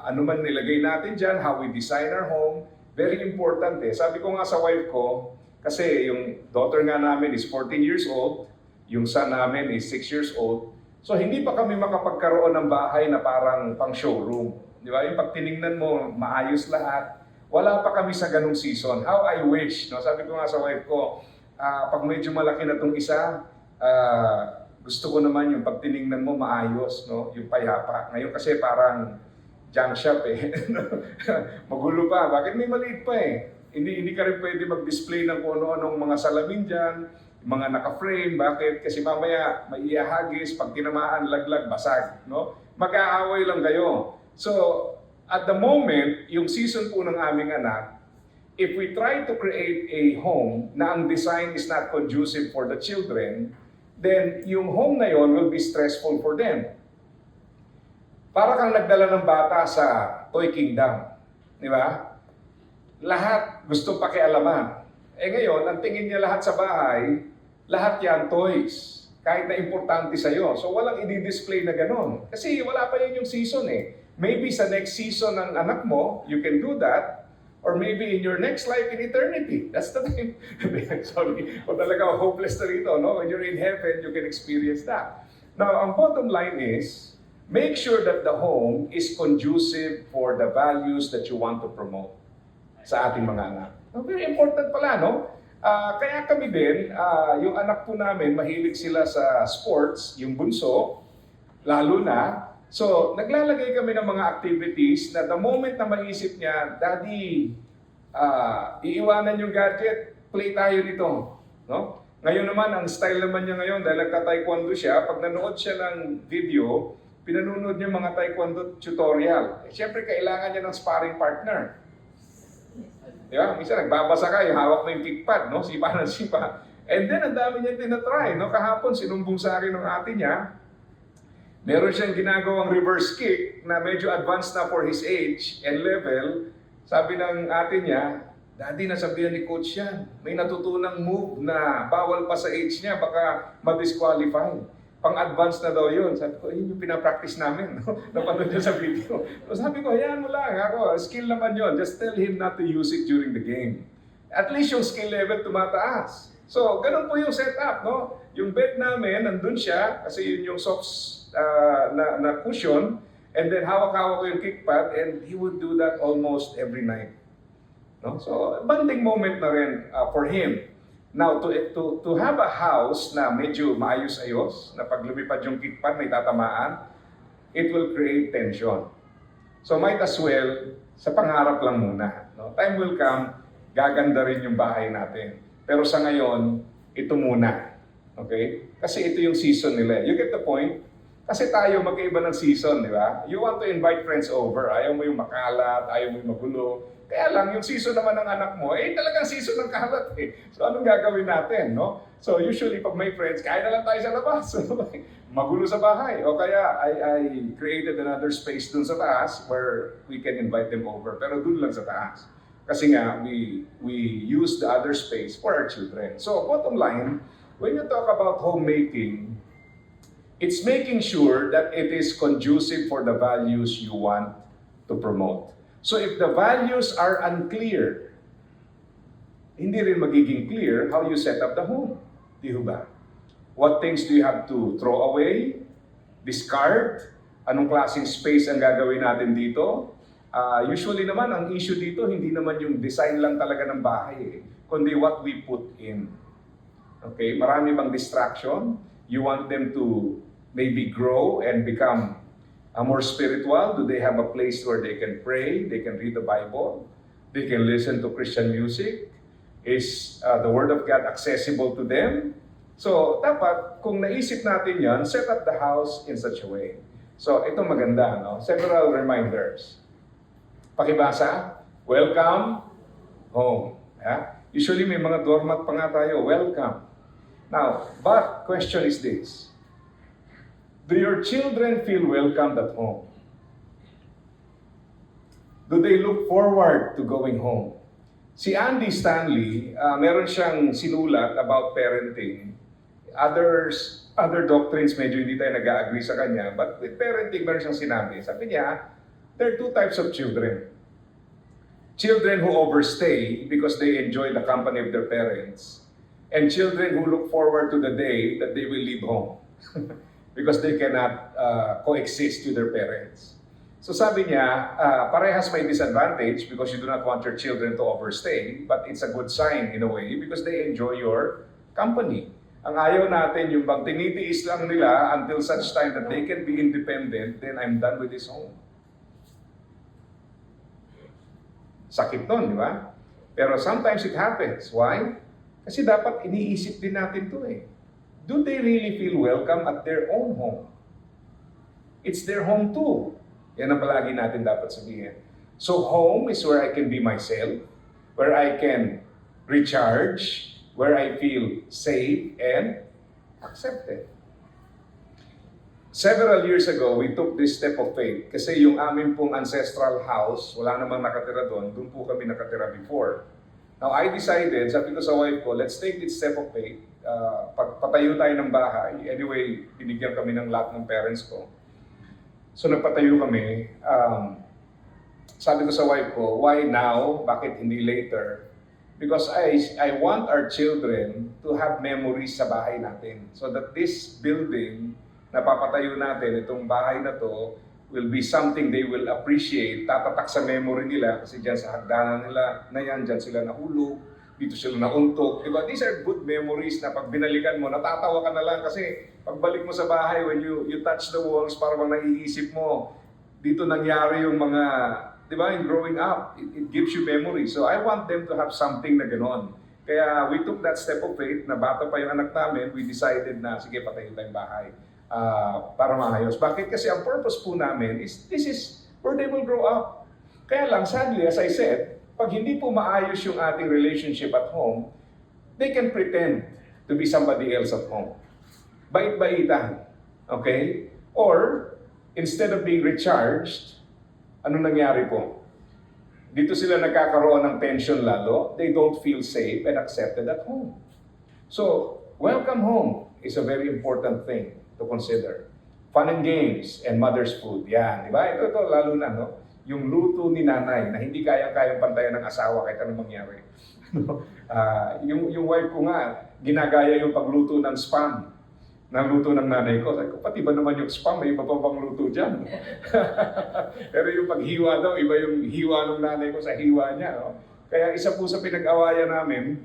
ano man nilagay natin dyan, how we design our home, very important eh. Sabi ko nga sa wife ko, kasi yung daughter nga namin is 14 years old, yung son namin is 6 years old, so hindi pa kami makapagkaroon ng bahay na parang pang showroom. Di ba? Yung pag tinignan mo, maayos lahat. Wala pa kami sa ganung season. How I wish, no? Sabi ko nga sa wife ko, pag medyo malaki na itong isa, gusto ko naman yung pag tinignan mo maayos, no? Yung payapa. Ngayon kasi parang junk shop eh. Magulo pa. Bakit may maliit pa eh? Hindi ka rin pwede mag-display ng kung ano-anong mga salamin dyan, mga naka-frame. Bakit? Kasi mamaya may iahagis, pag tinamaan, laglag, basag. No? Mag-aaway lang kayo. So, at the moment, yung season po ng aming anak, if we try to create a home na ang design is not conducive for the children, then yung home na yon will be stressful for them. Para kang nagdala ng bata sa Toy Kingdom. Di ba? Lahat gusto pakialaman. Eh ngayon, ang tingin niya lahat sa bahay, lahat yan toys. Kahit na importante sa'yo. So walang i-display na gano'n. Kasi wala pa yun yung season eh. Maybe sa next season ng anak mo, you can do that. Or maybe in your next life in eternity. That's the time. Sorry. Kung talaga hopeless na rito, no? When you're in heaven, you can experience that. Now, ang bottom line is, make sure that the home is conducive for the values that you want to promote sa ating mga anak. Very important pala, no? Kaya kami din, yung anak po namin, mahilig sila sa sports, yung bunso, lalo na. So, naglalagay kami ng mga activities na the moment na maisip niya, Daddy, iiwanan yung gadget, play tayo nito. No? Ngayon naman, ang style naman niya ngayon, dahil nagta-taekwondo siya, pag nanood siya ng video, pinanonood niya mga taekwondo tutorial. Siyempre, kailangan niya ng sparring partner. Di ba? Minsan nagbabasa ka, yung hawak mo yung kickpad, no? Sipa ng sipa. And then, ang dami niya tinatry, no? Kahapon, sinumbong sa akin ng ate niya, meron siyang ginagawang reverse kick na medyo advanced na for his age and level. Sabi ng ate niya, Daddy, nasabihan ni coach yan. May natutunang move na bawal pa sa age niya, baka ma-disqualify. Pang-advance na daw yun. Sabi ko, yun yung pinapractice namin. No? Napanood niya sa video. So sabi ko, hayaan mo lang. Ako, skill naman yun. Just tell him not to use it during the game. At least yung skill level tumataas. So, ganun po yung setup. No? Yung bed namin, nandun siya, kasi yun yung soft na cushion. And then hawak-hawak ko yung kickpad and he would do that almost every night. No? So, bonding moment na rin for him. Now, to have a house na medyo maayos-ayos, na pag lumipad yung kickpad, may tatamaan, it will create tension. So, might as well, sa pangarap lang muna. No? Time will come, gaganda rin yung bahay natin. Pero sa ngayon, ito muna. Okay? Kasi ito yung season nila. You get the point? Kasi tayo magkaiba ng season, di ba? You want to invite friends over, ayaw mo yung makalat, ayaw mo yung magulo. Kaya lang, yung season naman ng anak mo, talagang season ng kalat eh. So anong gagawin natin, no? So usually pag may friends, kaya na lang tayo sa labas. Magulo sa bahay. O kaya I created another space dun sa taas where we can invite them over. Pero dun lang sa taas. Kasi nga, we use the other space for our children. So bottom line, when you talk about homemaking, it's making sure that it is conducive for the values you want to promote. So if the values are unclear, hindi rin magiging clear how you set up the home. Di ba? What things do you have to throw away, discard? Anong klaseng space ang gagawin natin dito? Usually naman, ang issue dito, hindi naman yung design lang talaga ng bahay, kundi what we put in. Okay? Marami bang distraction? You want them to maybe grow and become more spiritual? Do they have a place where they can pray, they can read the Bible, they can listen to Christian music? Is the Word of God accessible to them? So, dapat, kung naisip natin yan, set up the house in such a way. So, ito maganda, no? Several reminders. Pakibasa, welcome home. Yeah? Usually may mga doormat pa nga tayo, welcome. Now, but question is this. Do your children feel welcomed at home? Do they look forward to going home? Si Andy Stanley, meron siyang sinulat about parenting. Other doctrines medyo hindi tayo nag-agree sa kanya, but with parenting meron siyang sinabi. Sabi niya, there are two types of children. Children who overstay because they enjoy the company of their parents, and children who look forward to the day that they will leave home. Because they cannot coexist with their parents. So sabi niya, parehas may disadvantage because you do not want your children to overstay, but it's a good sign in a way because they enjoy your company. Ang ayaw natin yung bang tinitiis lang nila until such time that they can be independent, then I'm done with this home. Sakit nun, di ba? Pero sometimes it happens. Why? Kasi dapat iniisip din natin to eh. Do they really feel welcome at their own home? It's their home too. Yan ang palagi natin dapat sabihin. So home is where I can be myself, where I can recharge, where I feel safe and accepted. Several years ago, we took this step of faith kasi yung amin pong ancestral house, wala namang nakatira doon po kami nakatira before. Now, I decided, sabi ko sa wife ko, let's take this step of faith. Patayo tayo ng bahay. Anyway, binigyan kami ng lot ng parents ko. So, nagpatayo kami. Sabi ko sa wife ko, why now? Bakit hindi later? Because I want our children to have memories sa bahay natin. So that this building na papatayo natin, itong bahay na to, will be something they will appreciate, tatatak sa memory nila kasi dyan sa hagdanan nila na yan, dyan sila nahulog, dito sila nauntok. Diba? These are good memories na pag binalikan mo, natatawa ka na lang kasi Pagbalik mo sa bahay, when you touch the walls, parang naiisip mo, dito nangyari yung mga, di ba, in growing up, it gives you memory. So I want them to have something na gano'n. Kaya we took that step of faith, na bata pa yung anak namin, we decided na, sige, patayin tayong bahay para maayos. Bakit? Kasi ang purpose po namin is, this is where they will grow up. Kaya lang, sadly, as I said, pag hindi po maayos yung ating relationship at home, they can pretend to be somebody else at home. Bait-baitan. Okay? Or, instead of being recharged, ano nangyari po? Dito sila nagkakaroon ng tension lalo. They don't feel safe and accepted at home. So, welcome home is a very important thing to consider. Fun and games and mother's food. Yan, di ba? Ito lalo na, no? Yung luto ni nanay na hindi kayang pantayan ng asawa kahit anong mangyari. Yung wife ko nga, ginagaya yung pagluto ng spam. Luto ng nanay ko. Sabi ko, pati ba naman yung spam, may iba pa bang luto dyan? Pero yung paghiwa daw, iba yung hiwa ng nanay ko sa hiwa niya. No? Kaya isa po sa pinag-awayan namin,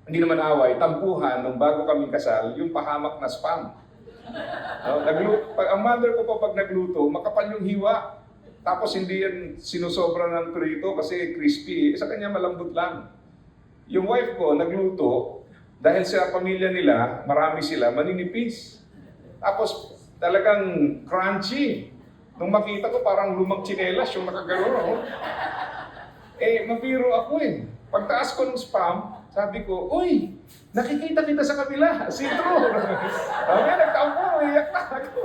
hindi naman away, tampuhan, nung bago kami kasal, yung pahamak na spam. No? Ang mother ko po pag nagluto, makapal yung hiwa. Tapos hindi yan sinusobra ng prito kasi crispy. Sa kanya malambot lang. Yung wife ko nagluto, dahil sa pamilya nila, marami sila, maninipis. Tapos talagang crunchy. Nung makita ko parang lumang tsinelas yung nakagano. Oh. Mabiro ako eh. Pagtaas ko ng spam, sabi ko, uy, nakikita kita sa kabila. See-through. Nagtaon ko, iyak na ako.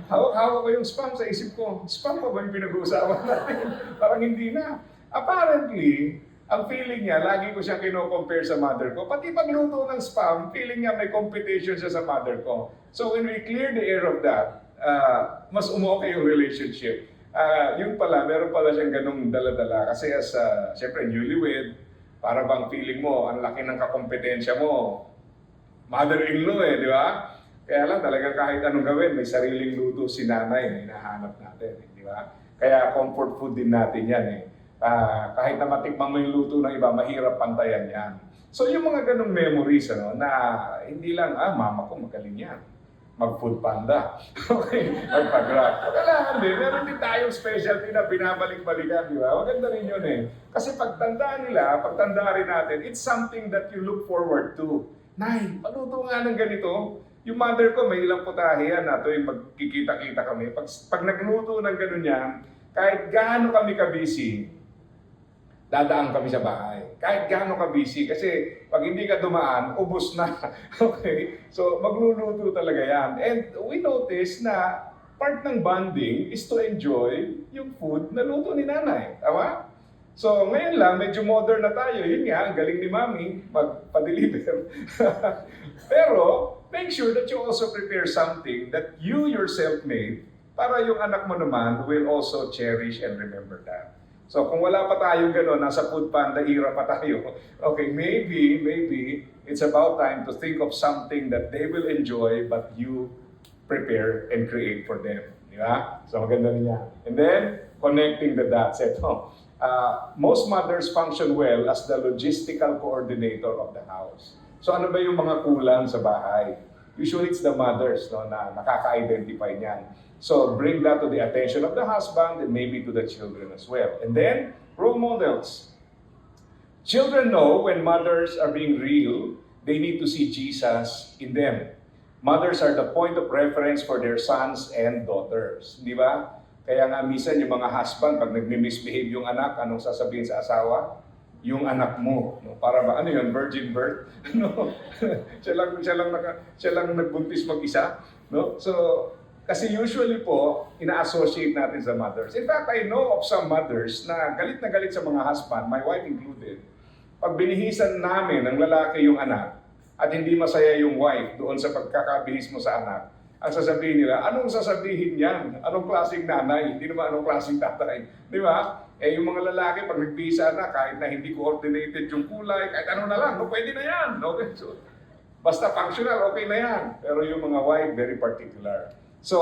Hawak-hawak ko yung spam sa isip ko. Spam pa ba yung pinag-uusapan natin? Parang hindi na. Apparently, ang feeling niya, lagi ko siya kino-compare sa mother ko. Pati pagluto ng spam, feeling niya may competition siya sa mother ko. So when we clear the air of that, mas umokay yung relationship. Yung pala, meron pala siyang ganung dala-dala. Kasi siyempre, newlywed, para bang feeling mo, ang laki ng kakompetensya mo. Mother-in-law di ba? Kaya lang talaga kahit anong gawin, may sariling luto si nanay na hinahanap natin, di ba? Kaya comfort food din natin yan kahit na matikmang mo yung luto ng iba, mahirap pantayan yan. So yung mga ganong memories, na hindi lang, mama ko magaling yan. Mag-food panda. Okay, magpag-grab. Kailangan din, meron din tayong specialty na binabalik-balikan, di ba? Maganda rin yun Kasi pagtanda rin natin, it's something that you look forward to. Nay, paluto nga ng ganito. Yung mother ko, may ilang putahe yan na tuwing magkikita-kita kami. Pag nagluto ng gano'n yan, kahit gaano kami ka-busy, dadaan kami sa bahay. Kahit gaano ka-busy. Kasi pag hindi ka dumaan, ubos na. Okay? So, magluluto talaga yan. And we notice na part ng bonding is to enjoy yung food na luto ni nanay. Tama? So, ngayon lang, medyo modern na tayo. Yun nga, ang galing ni Mami, magpa-deliver. Pero, make sure that you also prepare something that you yourself made para yung anak mo naman will also cherish and remember that. So, kung wala pa tayong gano'n, nasa food panda era pa tayo, okay, maybe, it's about time to think of something that they will enjoy but you prepare and create for them. Di ba? So, maganda rin yan. And then, connecting the dots. Most mothers function well as the logistical coordinator of the house. So ano ba yung mga kulang sa bahay? Usually it's the mothers na nakaka-identify niyan. So bring that to the attention of the husband and maybe to the children as well. And then, role models. Children know when mothers are being real, they need to see Jesus in them. Mothers are the point of reference for their sons and daughters. Di ba? Kaya nga minsan yung mga husband, pag nagmi-misbehave yung anak, anong sasabihin sa asawa? Yung anak mo. No? Para ba, ano yun, virgin birth? No? siya lang nagbuntis mag-isa. No? So, kasi usually po, ina-associate natin sa mothers. In fact, I know of some mothers na galit sa mga husband, my wife included. Pag binihisan namin ng lalaki yung anak, at hindi masaya yung wife doon sa pagkakabihis mo sa anak, ang sasabihin nila, anong sasabihin niyan? Anong klaseng nanay? Hindi naman anong klaseng tatay. Di ba? Yung mga lalaki, pag nagbisa na, kahit na hindi coordinated yung kulay, kahit ano na lang, pwede na yan. Okay? So, basta functional, okay na yan. Pero yung mga wife, very particular. So,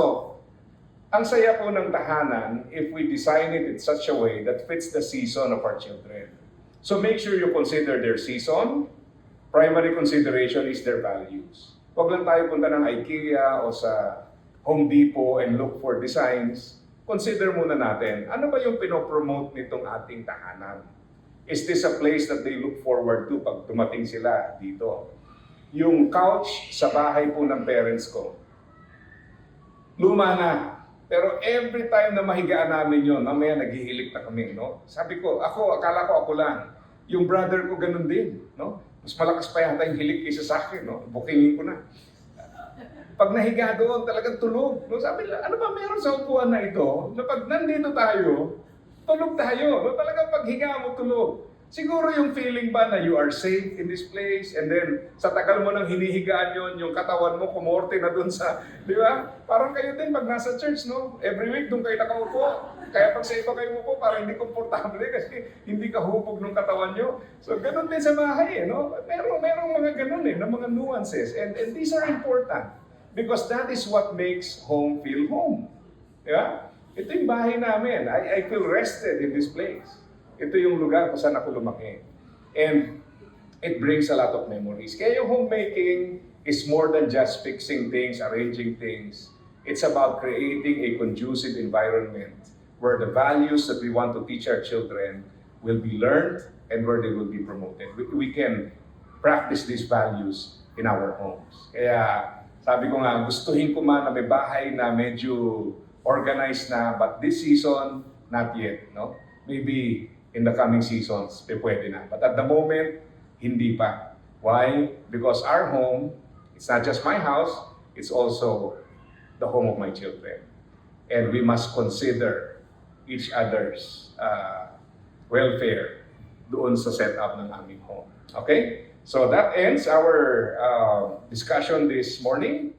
ang saya po ng tahanan if we design it in such a way that fits the season of our children. So make sure you consider their season. Primary consideration is their values. Huwag lang tayo punta ng IKEA o sa Home Depot and look for designs. Consider muna natin, ano ba yung pinopromote nitong ating tahanan? Is this a place that they look forward to pag dumating sila dito? Yung couch sa bahay po ng parents ko, luma na. Pero every time na mahigaan namin yun, mamaya naghihilik na kami, no? Sabi ko, akala ko ako lang. Yung brother ko ganun din, no? Mas malakas pa yata yung hilik kaysa sa akin, no? Bookingin ko na. Pag nahiga doon, talagang tulog. No? Sabi nila, ano ba meron sa upuan na ito? Na pag nandito tayo, tulog tayo. No? Talagang paghiga mo, tulog. Siguro yung feeling ba na you are safe in this place, and then sa tagal mo nang hinihigaan yun, yung katawan mo kumorte na dun sa, di ba? Parang kayo din pag nasa church, no? Every week doon kayo nakaupo. Kaya pag sa iba kayo upo, parang hindi komportable kasi hindi ka hubog ng katawan nyo. So ganun din sa bahay, no? Merong mga ganun na mga nuances. And these are important. Because that is what makes home feel home. Yeah? Ito yung bahay namin. I feel rested in this place. Ito yung lugar kung saan ako lumaki. And it brings a lot of memories. Kaya yung homemaking is more than just fixing things, arranging things. It's about creating a conducive environment where the values that we want to teach our children will be learned and where they will be promoted. We can practice these values in our homes. Kaya sabi ko nga, gustuhin ko man na may bahay na medyo organized na, but this season, not yet, no? Maybe in the coming seasons, pwede na. But at the moment, hindi pa. Why? Because our home, it's not just my house, it's also the home of my children. And we must consider each other's welfare doon sa setup ng aming home. Okay? So that ends our discussion this morning.